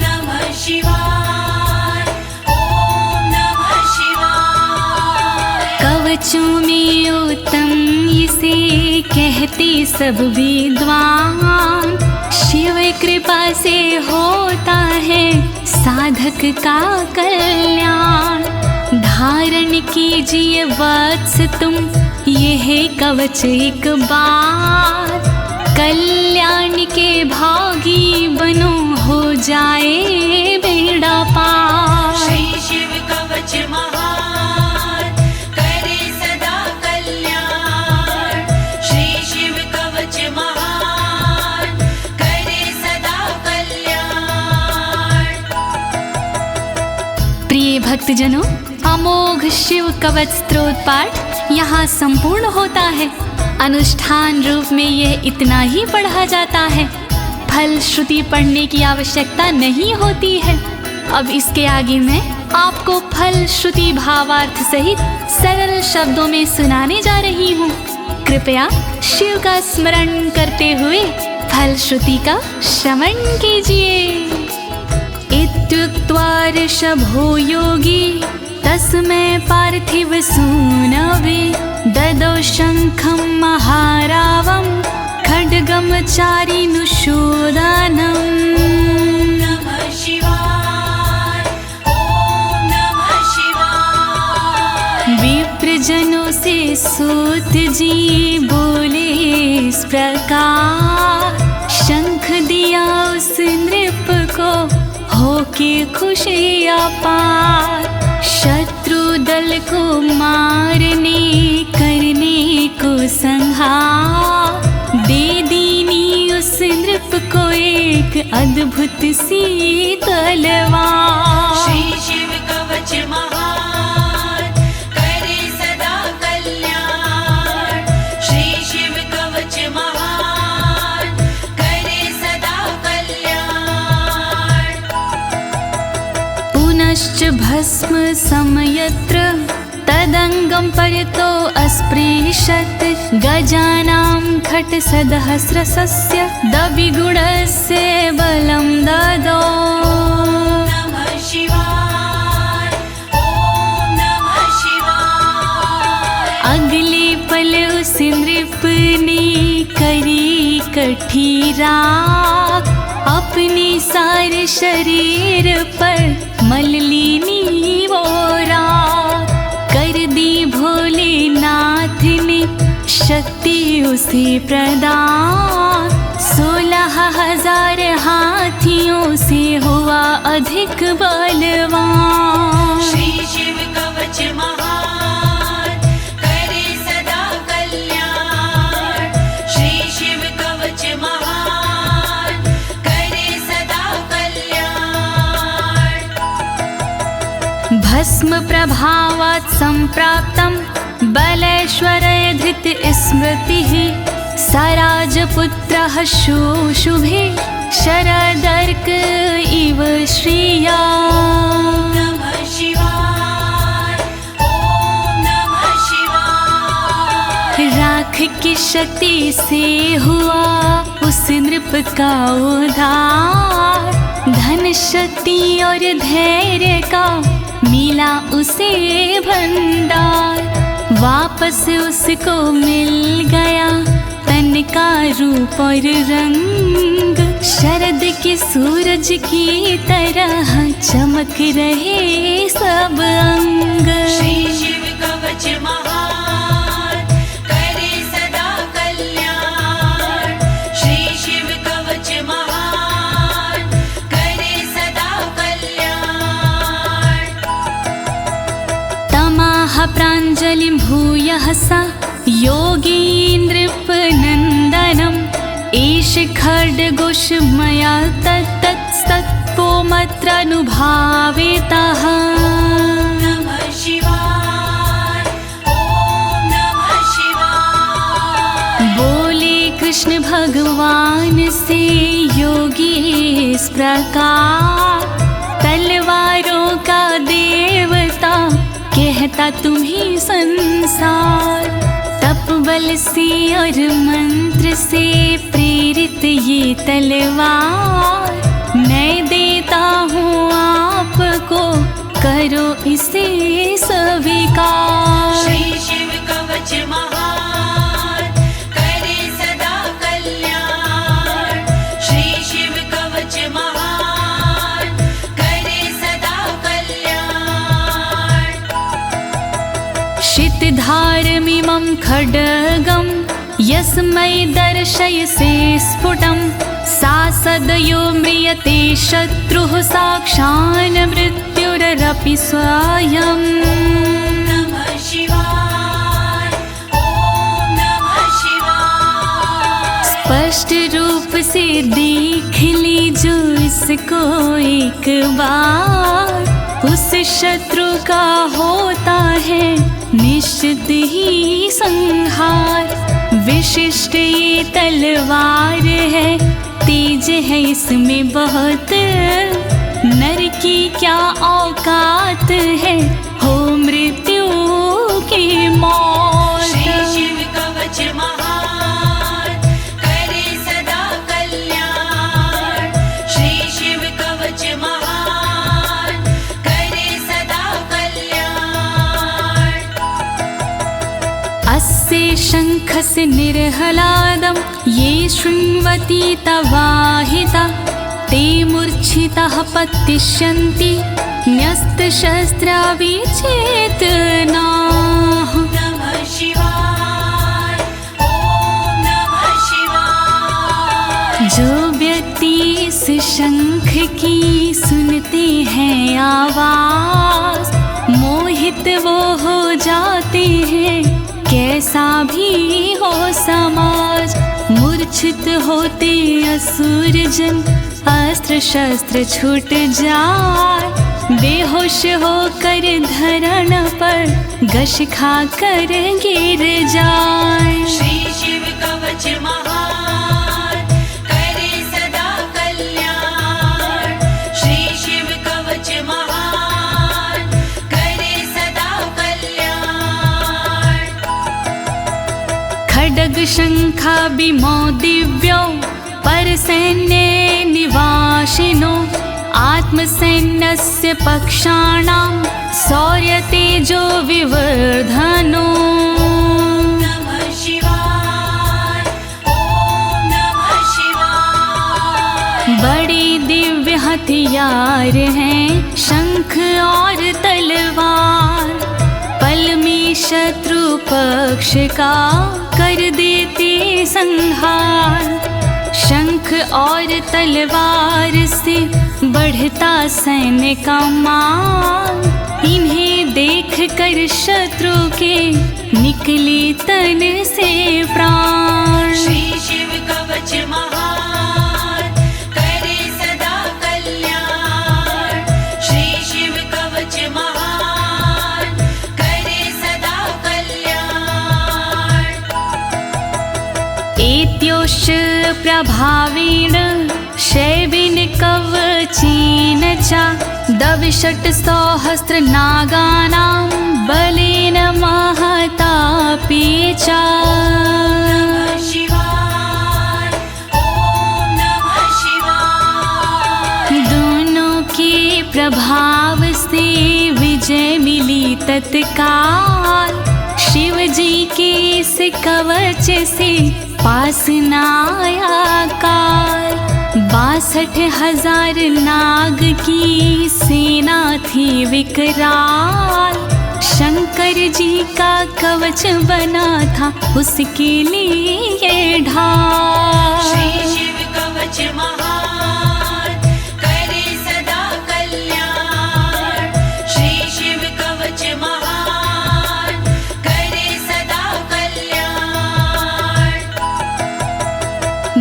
नमः शिवाय, ॐ नमः शिवाय। कवचों में उत्तम इसे कहते सब विद्वान, शिव कृपा से होता है साधक का कल्याण। धारण कीजिए वत्स तुम यह कवच एक बार, कल्याण के भागी बनो हो जाए बेड़ा पार। श्री शिव कवच महान करे सदा कल्याण। श्री शिव कवच महान करे सदा कल्याण। प्रिय भक्तजनों, अमोघ शिव कवच स्तोत्र पाठ यहाँ संपूर्ण होता है। अनुष्ठान रूप में यह इतना ही पढ़ा जाता है, फल श्रुति पढ़ने की आवश्यकता नहीं होती है। अब इसके आगे मैं आपको फल श्रुति भावार्थ सहित सरल शब्दों में सुनाने जा रही हूँ। कृपया शिव का स्मरण करते हुए फल श्रुति का श्रवण कीजिए। इत्युक्त्वा ऋषभो योगी तस्मै पार्थिव सूनवे ददौ शङ्खं महारावं खड्गं चारिनुशोदानम्। नमः शिवाय, ॐ नमः शिवाय। विप्रजनों से सूत जी बोले इस प्रकार, शंख दिया उस नृप को होके खुशी अपार। शत्रु दल को मारने करने को संहार, दे दीनी उस नृप को एक अद्भुत सी तलवार। श्री शिव कवच महान करे सदा कल्याण। श्री शिव कवच महान करे सदा कल्याण। पुनश्च भस्म समयत्र तदंगं परितो अस्पृशत्, गजानां खट्सहस्रस्य दविगुणस्य बलं ददौ। नमः शिवाय, ॐ नमः शिवाय। अगले पल उस नृप ने करी कठी राख, अपने सारे शरीर पर मल ली वो राख। कर दी भोलेनाथ ने शक्ति उसे प्रदान, 16,000 हाथियों से हुआ अधिक बलवान। श्री शिव कवच महान करे सदा कल्याण। श्री शिव कवच महान करे सदा कल्याण। भस्म प्रभावात् संप्राप्तं बलेश्वरे धृत स्मृतिः, सराजपुत्रः शुशुभे शरदर्क इव श्रिया। नमः शिवाय, ॐ नमः शिवाय। राख की शक्ति से हुआ उस नृप का उद्धार, धन शक्ति और धैर्य का मिला उसे भंडार। वापस उसको मिल गया तन का रूप और रंग, शरद के सूरज की तरह चमक रहे सब अंग। श्री शिव कवच महान करे सदा कल्याण। श्री शिव कवच महान करे सदा कल्याण। तमाह प्राञ्जलिं भूयः सा योगीन्द्रपनन्दनम्, एष खड्गोष मया तत्तत्पोमत्रानुभावितः। नमः शिवाय, ॐ नमः शिवाय। बोले कृष्ण भगवान से योगी इस प्रकार, तलवारों देता तुम्हें संसार। तप बल से और मंत्र से प्रेरित ये तलवार, मैं देता हूँ आपको, करो इसे स्वीकार। श्री शिव कवच महान, करे सदा कल्याण। श्री शिव कवच महान, करे सदा कल्याण। शितधारमिमं खड्गं यस्मै दर्शयसे स्फुटं, सा सदयो म्रियते शत्रुः साक्षान् मृत्युरपि स्वयं। नमः शिवाय, ओम नमः शिवाय। स्पष्ट रूप से देख लीजो इसको एक बार, उस शत्रु का होता है निश्चित ही संहार। विशिष्ट ये तलवार है, तेज है इसमें बहुत, नर की क्या औकात है, हो मृत्यु की मौत। श्री शिव कवच महान, करे सदा कल्याण। श्री शिव कवच महान, करे सदा कल्याण। अस्य शङ्खस्य निर्हलादं ये शृण्वन्ति तवाहिता, ते मूर्छिताः पतिष्यन्ति न्यस्तशस्त्रा विचेतनाः। नमः शिवाय, ओम नमः शिवाय। जो व्यक्ति इस शंख की सुनते हैं आवाज, मोहित वो हो जाते हैं, कैसा भी हो समाज। मूर्छित होते असुर जन, अस्त्र शस्त्र छूट जाए, बेहोश होकर धरण पर घस खा कर गिर जाए। श्री शिव कवच महान, करे सदा कल्याण। श्री शिव कवच महान, करे सदा कल्याण। खड्ग शंखाभिमो दिव्यो परसैन्ये निवासिनो, आत्मसैन्यस्य पक्षाणां शौर्यतेजो विवर्धनो। नमः शिवाय, ओम नमः शिवाय। बड़ी दिव्य हथियार हैं शंख और तलवार, पल में शत्रु पक्ष का कर देते संहार। शंख और तलवार से बढ़ता सैन्य का मान, इन्हें देख कर शत्रु के निकले तन से प्राण। श्री शिव कवच महान, करे सदा कल्याण। श्री शिव कवच महान, करे सदा कल्याण। एत्योश्च प्रभावेण शैवेन कवचेन च, दविषट् सहस्र नागानां बलेन महतापि च। नमः शिवाय, ओम नमः शिवाय। दोनों के प्रभाव से विजय मिली तत्काल, शिव जी के इस कवच से पास न आया काल। 62,000 नाग की सेना थी विकराल, शंकर जी का कवच बना था उसके लिए ढाल। श्री शिव कवच महान, करे सदा कल्याण। श्री शिव कवच महान, करे सदा कल्याण।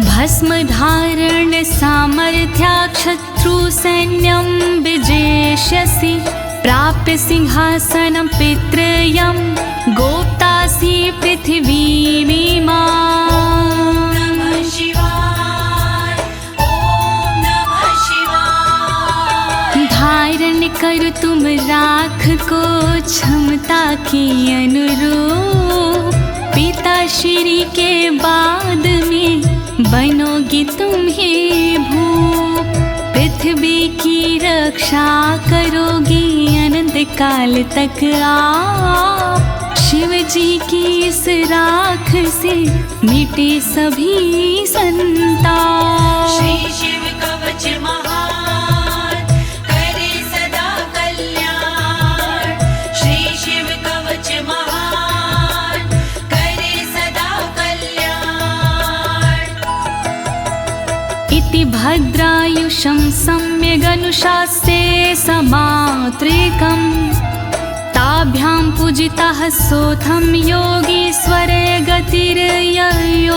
भस्म धारण सामर्थ्या शत्रु सैन्यं विजेष्यसि, प्राप्य सिंहासनं पितृयं गोप्तासि पृथिवीमिमां। नमः शिवाय, ओम नमः शिवाय। धारण कर तुम तुम राख को क्षमता के अनुरूप, पिता श्री के बाद में बनोगी तुम ही भूप। पृथ्वी की रक्षा करोगी अनंत काल तक आप। शिव जी की इस राख से मिटे सभी संताप। श्री शिव कवच महान करे सदा कल्याण। श्री शिव कवच महान करे सदा कल्याण। इति भद्रायुषं सम्यगनुशास्ये समात्रिकम्, ताभ्यां पूजितः सोऽथं योगीश्वरे गतिर्ययोः।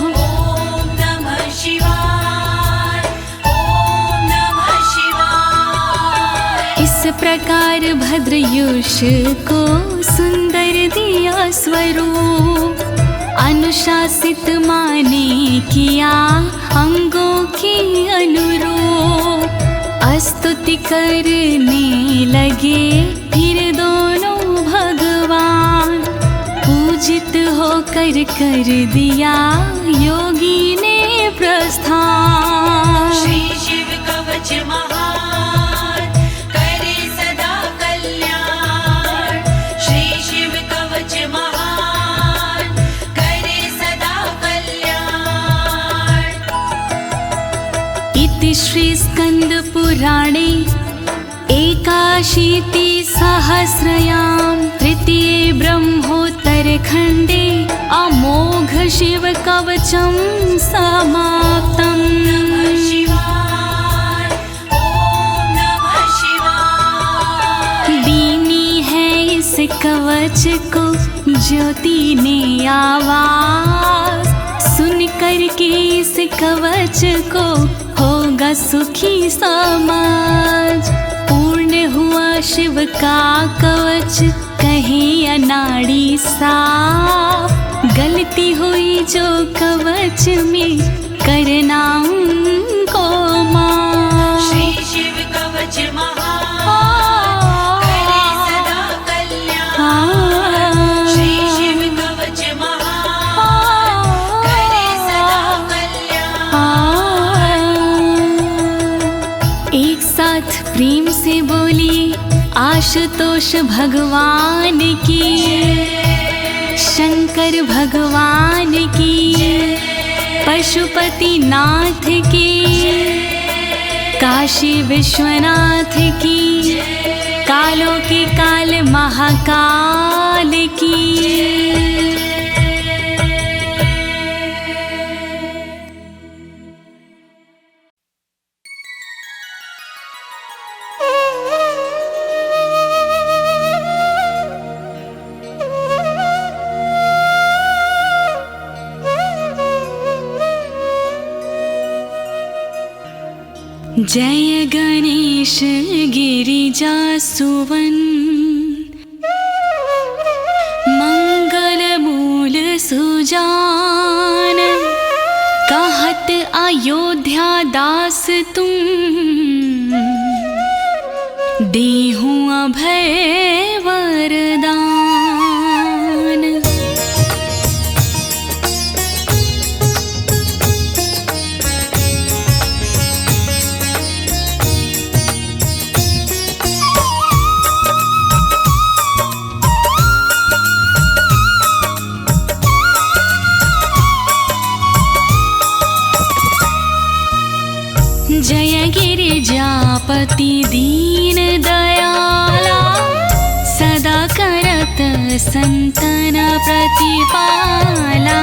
ॐ नमः शिवाय, ॐ नमः शिवाय। इस प्रकार भद्रयुष को सुंदर दिया स्वरूप, अनुशासित माने किया अंगों के अनुरूप। स्तुति करने लगे फिर दोनों भगवान, पूजित होकर कर दिया योगी ने प्रस्थान। श्री शिव कवच महान करे सदा कल्याण। श्री शिव कवच महान करे सदा कल्याण। इति श्री स्कंद पुराणे एकाशीति सहस्रयां तृतीये ब्रह्मोत्तर खंडे अमोघ शिव कवचं समाप्तम्। नमः शिवाय, ॐ नमः शिवाय। दीनी है इस कवच को ज्योति ने आवाज, सुन कर के इस कवच को होगा सुखी समाज। पूर्ण हुआ शिव का कवच कहे अनाड़ी साफ, गलती हुई जो कवच में करना उनको माफ। श्री शिव कवच महान करे सदा कल्याण। श्री शिव कवच महान करे सदा कल्याण। एक साथ प्रेम से बोली आशुतोष भगवान की, शंकर भगवान की, पशुपति नाथ की, काशी विश्वनाथ की, कालों के काल महाकाल की। जय गणेश गिरिजा सुवन, मंगल मूल सुजान, कहत अयोध्या दास तुम, देहूं अभय वरदान। जय गिरिजापति दीन दयाला, सदा करत संतन प्रतिपाला।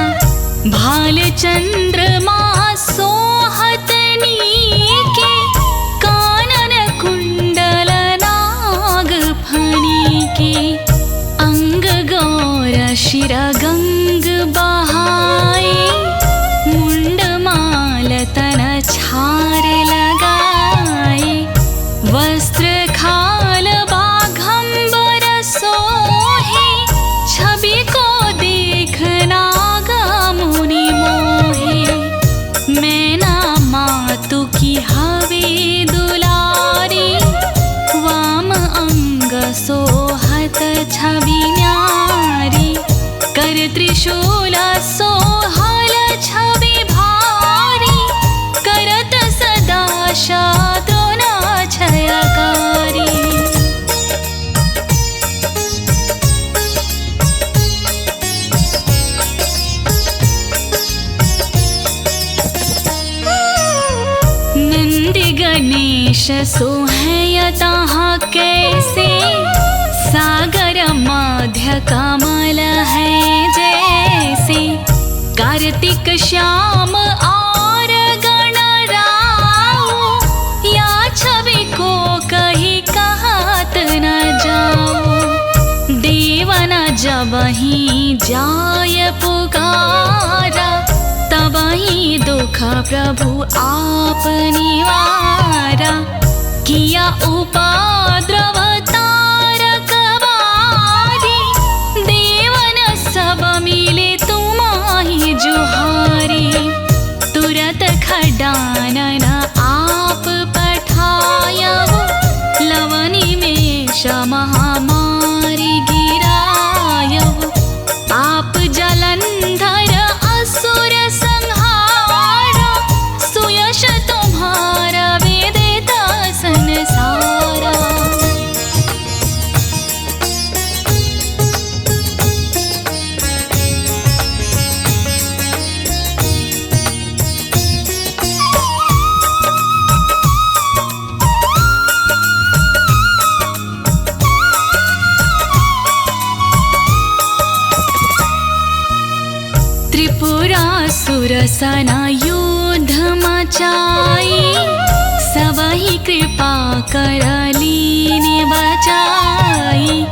भाल चंद्रमा सोहत नीके, कानन कुंडल नाग फनी के। अंग गौर शिर गंग बहाए, मुंड माल तन छार लगाए। वस्त्र खाल बाघंबर सोहे, छवि को देखना गा मुनि मोहे। मैना मातु की हवे दुलारी, वाम त्रिशूल सोहल छवि भारी, करत सदा शत्रुना क्षयकारी। नंदी गणेश सोहयता कैसे, सागर मध्य कमल है जैसे। कार्तिक श्याम और गणराओ, या छवि को कहीं कहत न जाओ। देवन जब ही जाय पुकारा, तब ही दुख प्रभु आप निवारा। किया उपद्रव तारक बारी, देवन सब मिले तुम्हारी जुहारी। तुरत खडानन आप पठायहु, लवनी में महामारी गिरायहु। आप जलंधर असुर संहारा, सुयश तुम्हारा वेदिता संसारा। त्रिपुरासुर सना युद्ध मचाई, सबही कृपा कर लीने बचाई।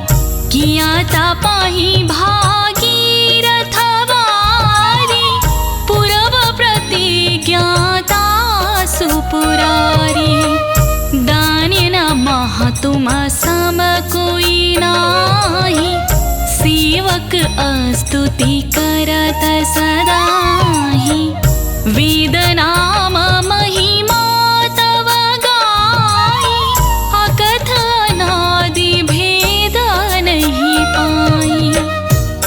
किया तपाही भागीरथ वारी, पूर्व प्रतिज्ञाता सुपुरारी। दानिन मह तुम सम कोई नाही, सेवक स्तुति करत सदाहि। वेद नाम महिमा तव गाई, अकथ अनादि भेद नहीं पाई।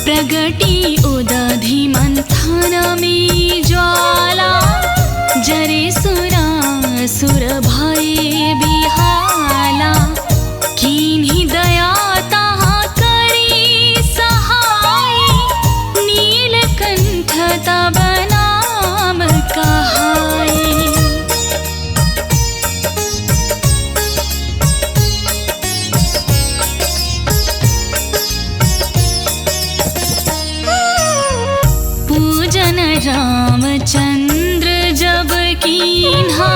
प्रगटी उदधि मंथन में ज्वाला, जरे सुरासुर भये बिहाला। कीन्ही दया तब नाम कहाई। पूजन रामचंद्र जब कीन्हा,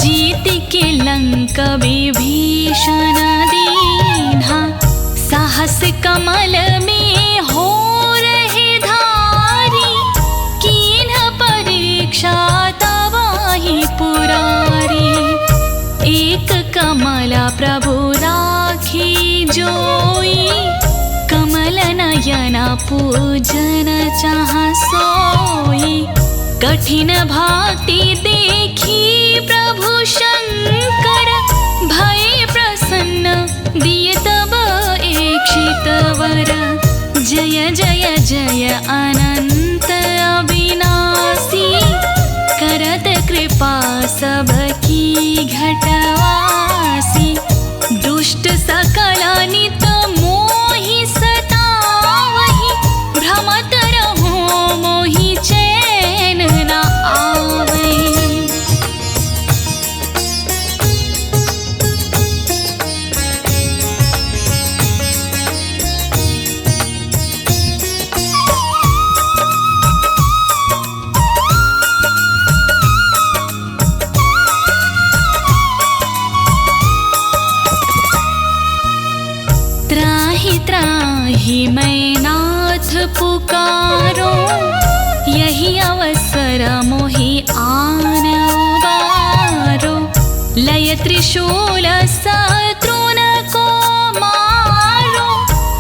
जीत के लंक विभीषण दीन्हा। साहस कमल में हो तवाही पुरारी। एक कमला प्रभु राखी जोई, कमल नयन पूजन चाह सोई। कठिन भक्ति देखी प्रभु शंकर, भय प्रसन्न दिए तब इच्छित वर। जय जय जय अनंत अविनाशी, करत कृपा सबकी घटवासी। दुष्ट सकल नित मोहि सतावहि, भ्रमत रहो मोहि चैन न आवै। त्राहि मैं नाथ पुकारो, यही अवसर मोहि आन उबारो। लय त्रिशूल शत्रुन को मारो,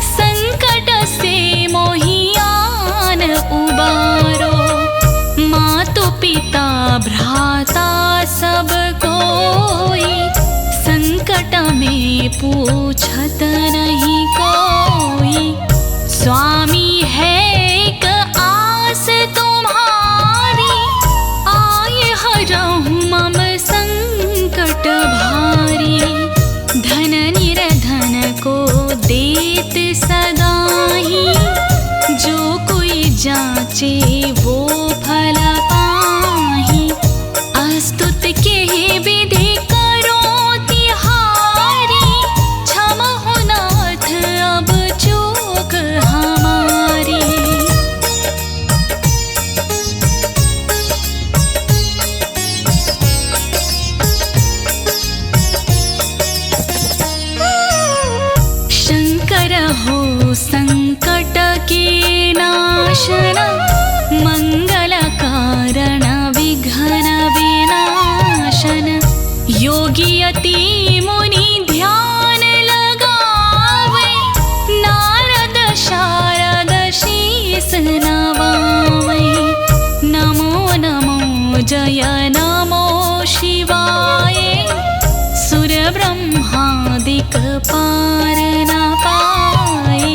संकट से मोहि आन उबारो। मातु पिता भ्राता सब कोई, संकट में पूछत नहीं कोई। स्वामी है को फल पाहि। अस्तुत के विधि करो तिहारी, क्षमहु नाथ अब चूक हमारी। शंकर हो संकट के नाशन, मंगल कारण विघ्न विनाशन। योगी अति मुनि ध्यान लगावे, नारद शारद शीस नवावे। नमो नमो जय नमो शिवाय, सुर ब्रह्मादिक पार न पाए।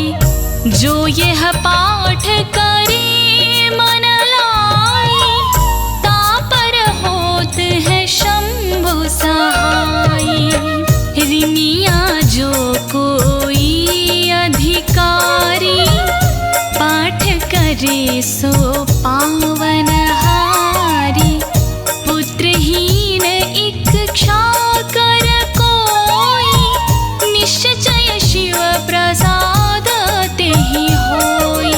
जो यह पाठ करे मन लाई, तापर होत है शंभु सहाय। ऋनिया जो कोई अधिकारी, पाठ करे सो पावन हारी। पुत्रहीन इच्छा कर कोई, निश्चय शिव प्रसाद तेहि होई।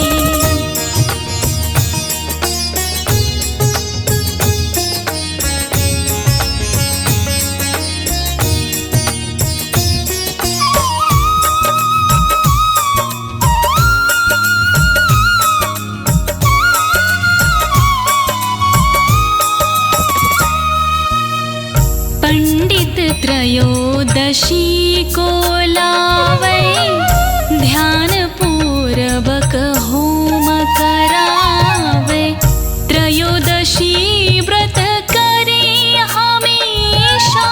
पंडित त्रयोदशी को लावे, ध्यान पूर्वक होम करावे। त्रयोदशी व्रत करे हमेशा,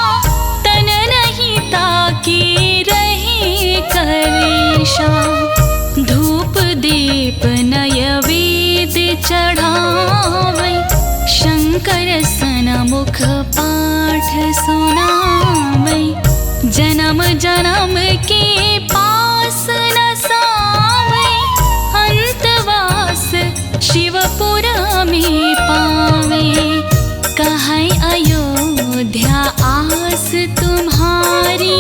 तन नहीं ताके रहे कलेशा। धूप दीप नैवेद चढ़ावे, शंकर सनमुख पाठ सुनावे। जन्म जन्म के पास न सावे, अंतवास शिवपुर में पावे। कहै अयोध्या आस तुम्हारी,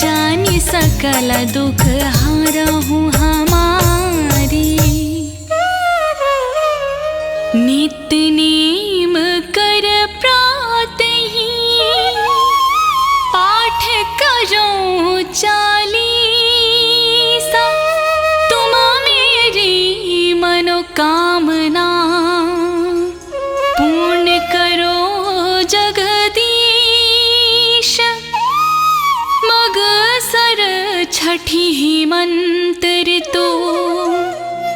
जानि सकल दुख हरहु हमारी। नित्य नेम कर प्रातहि, पाठ करो चालीसा। तुम मेरी मनोकामना, पूर्ण करो जगदीश। मगसर छठी मंत्र तो,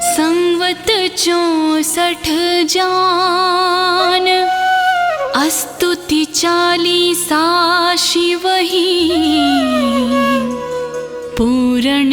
संवत 64 जान। स्तुति 40 शिव ही, पूर्ण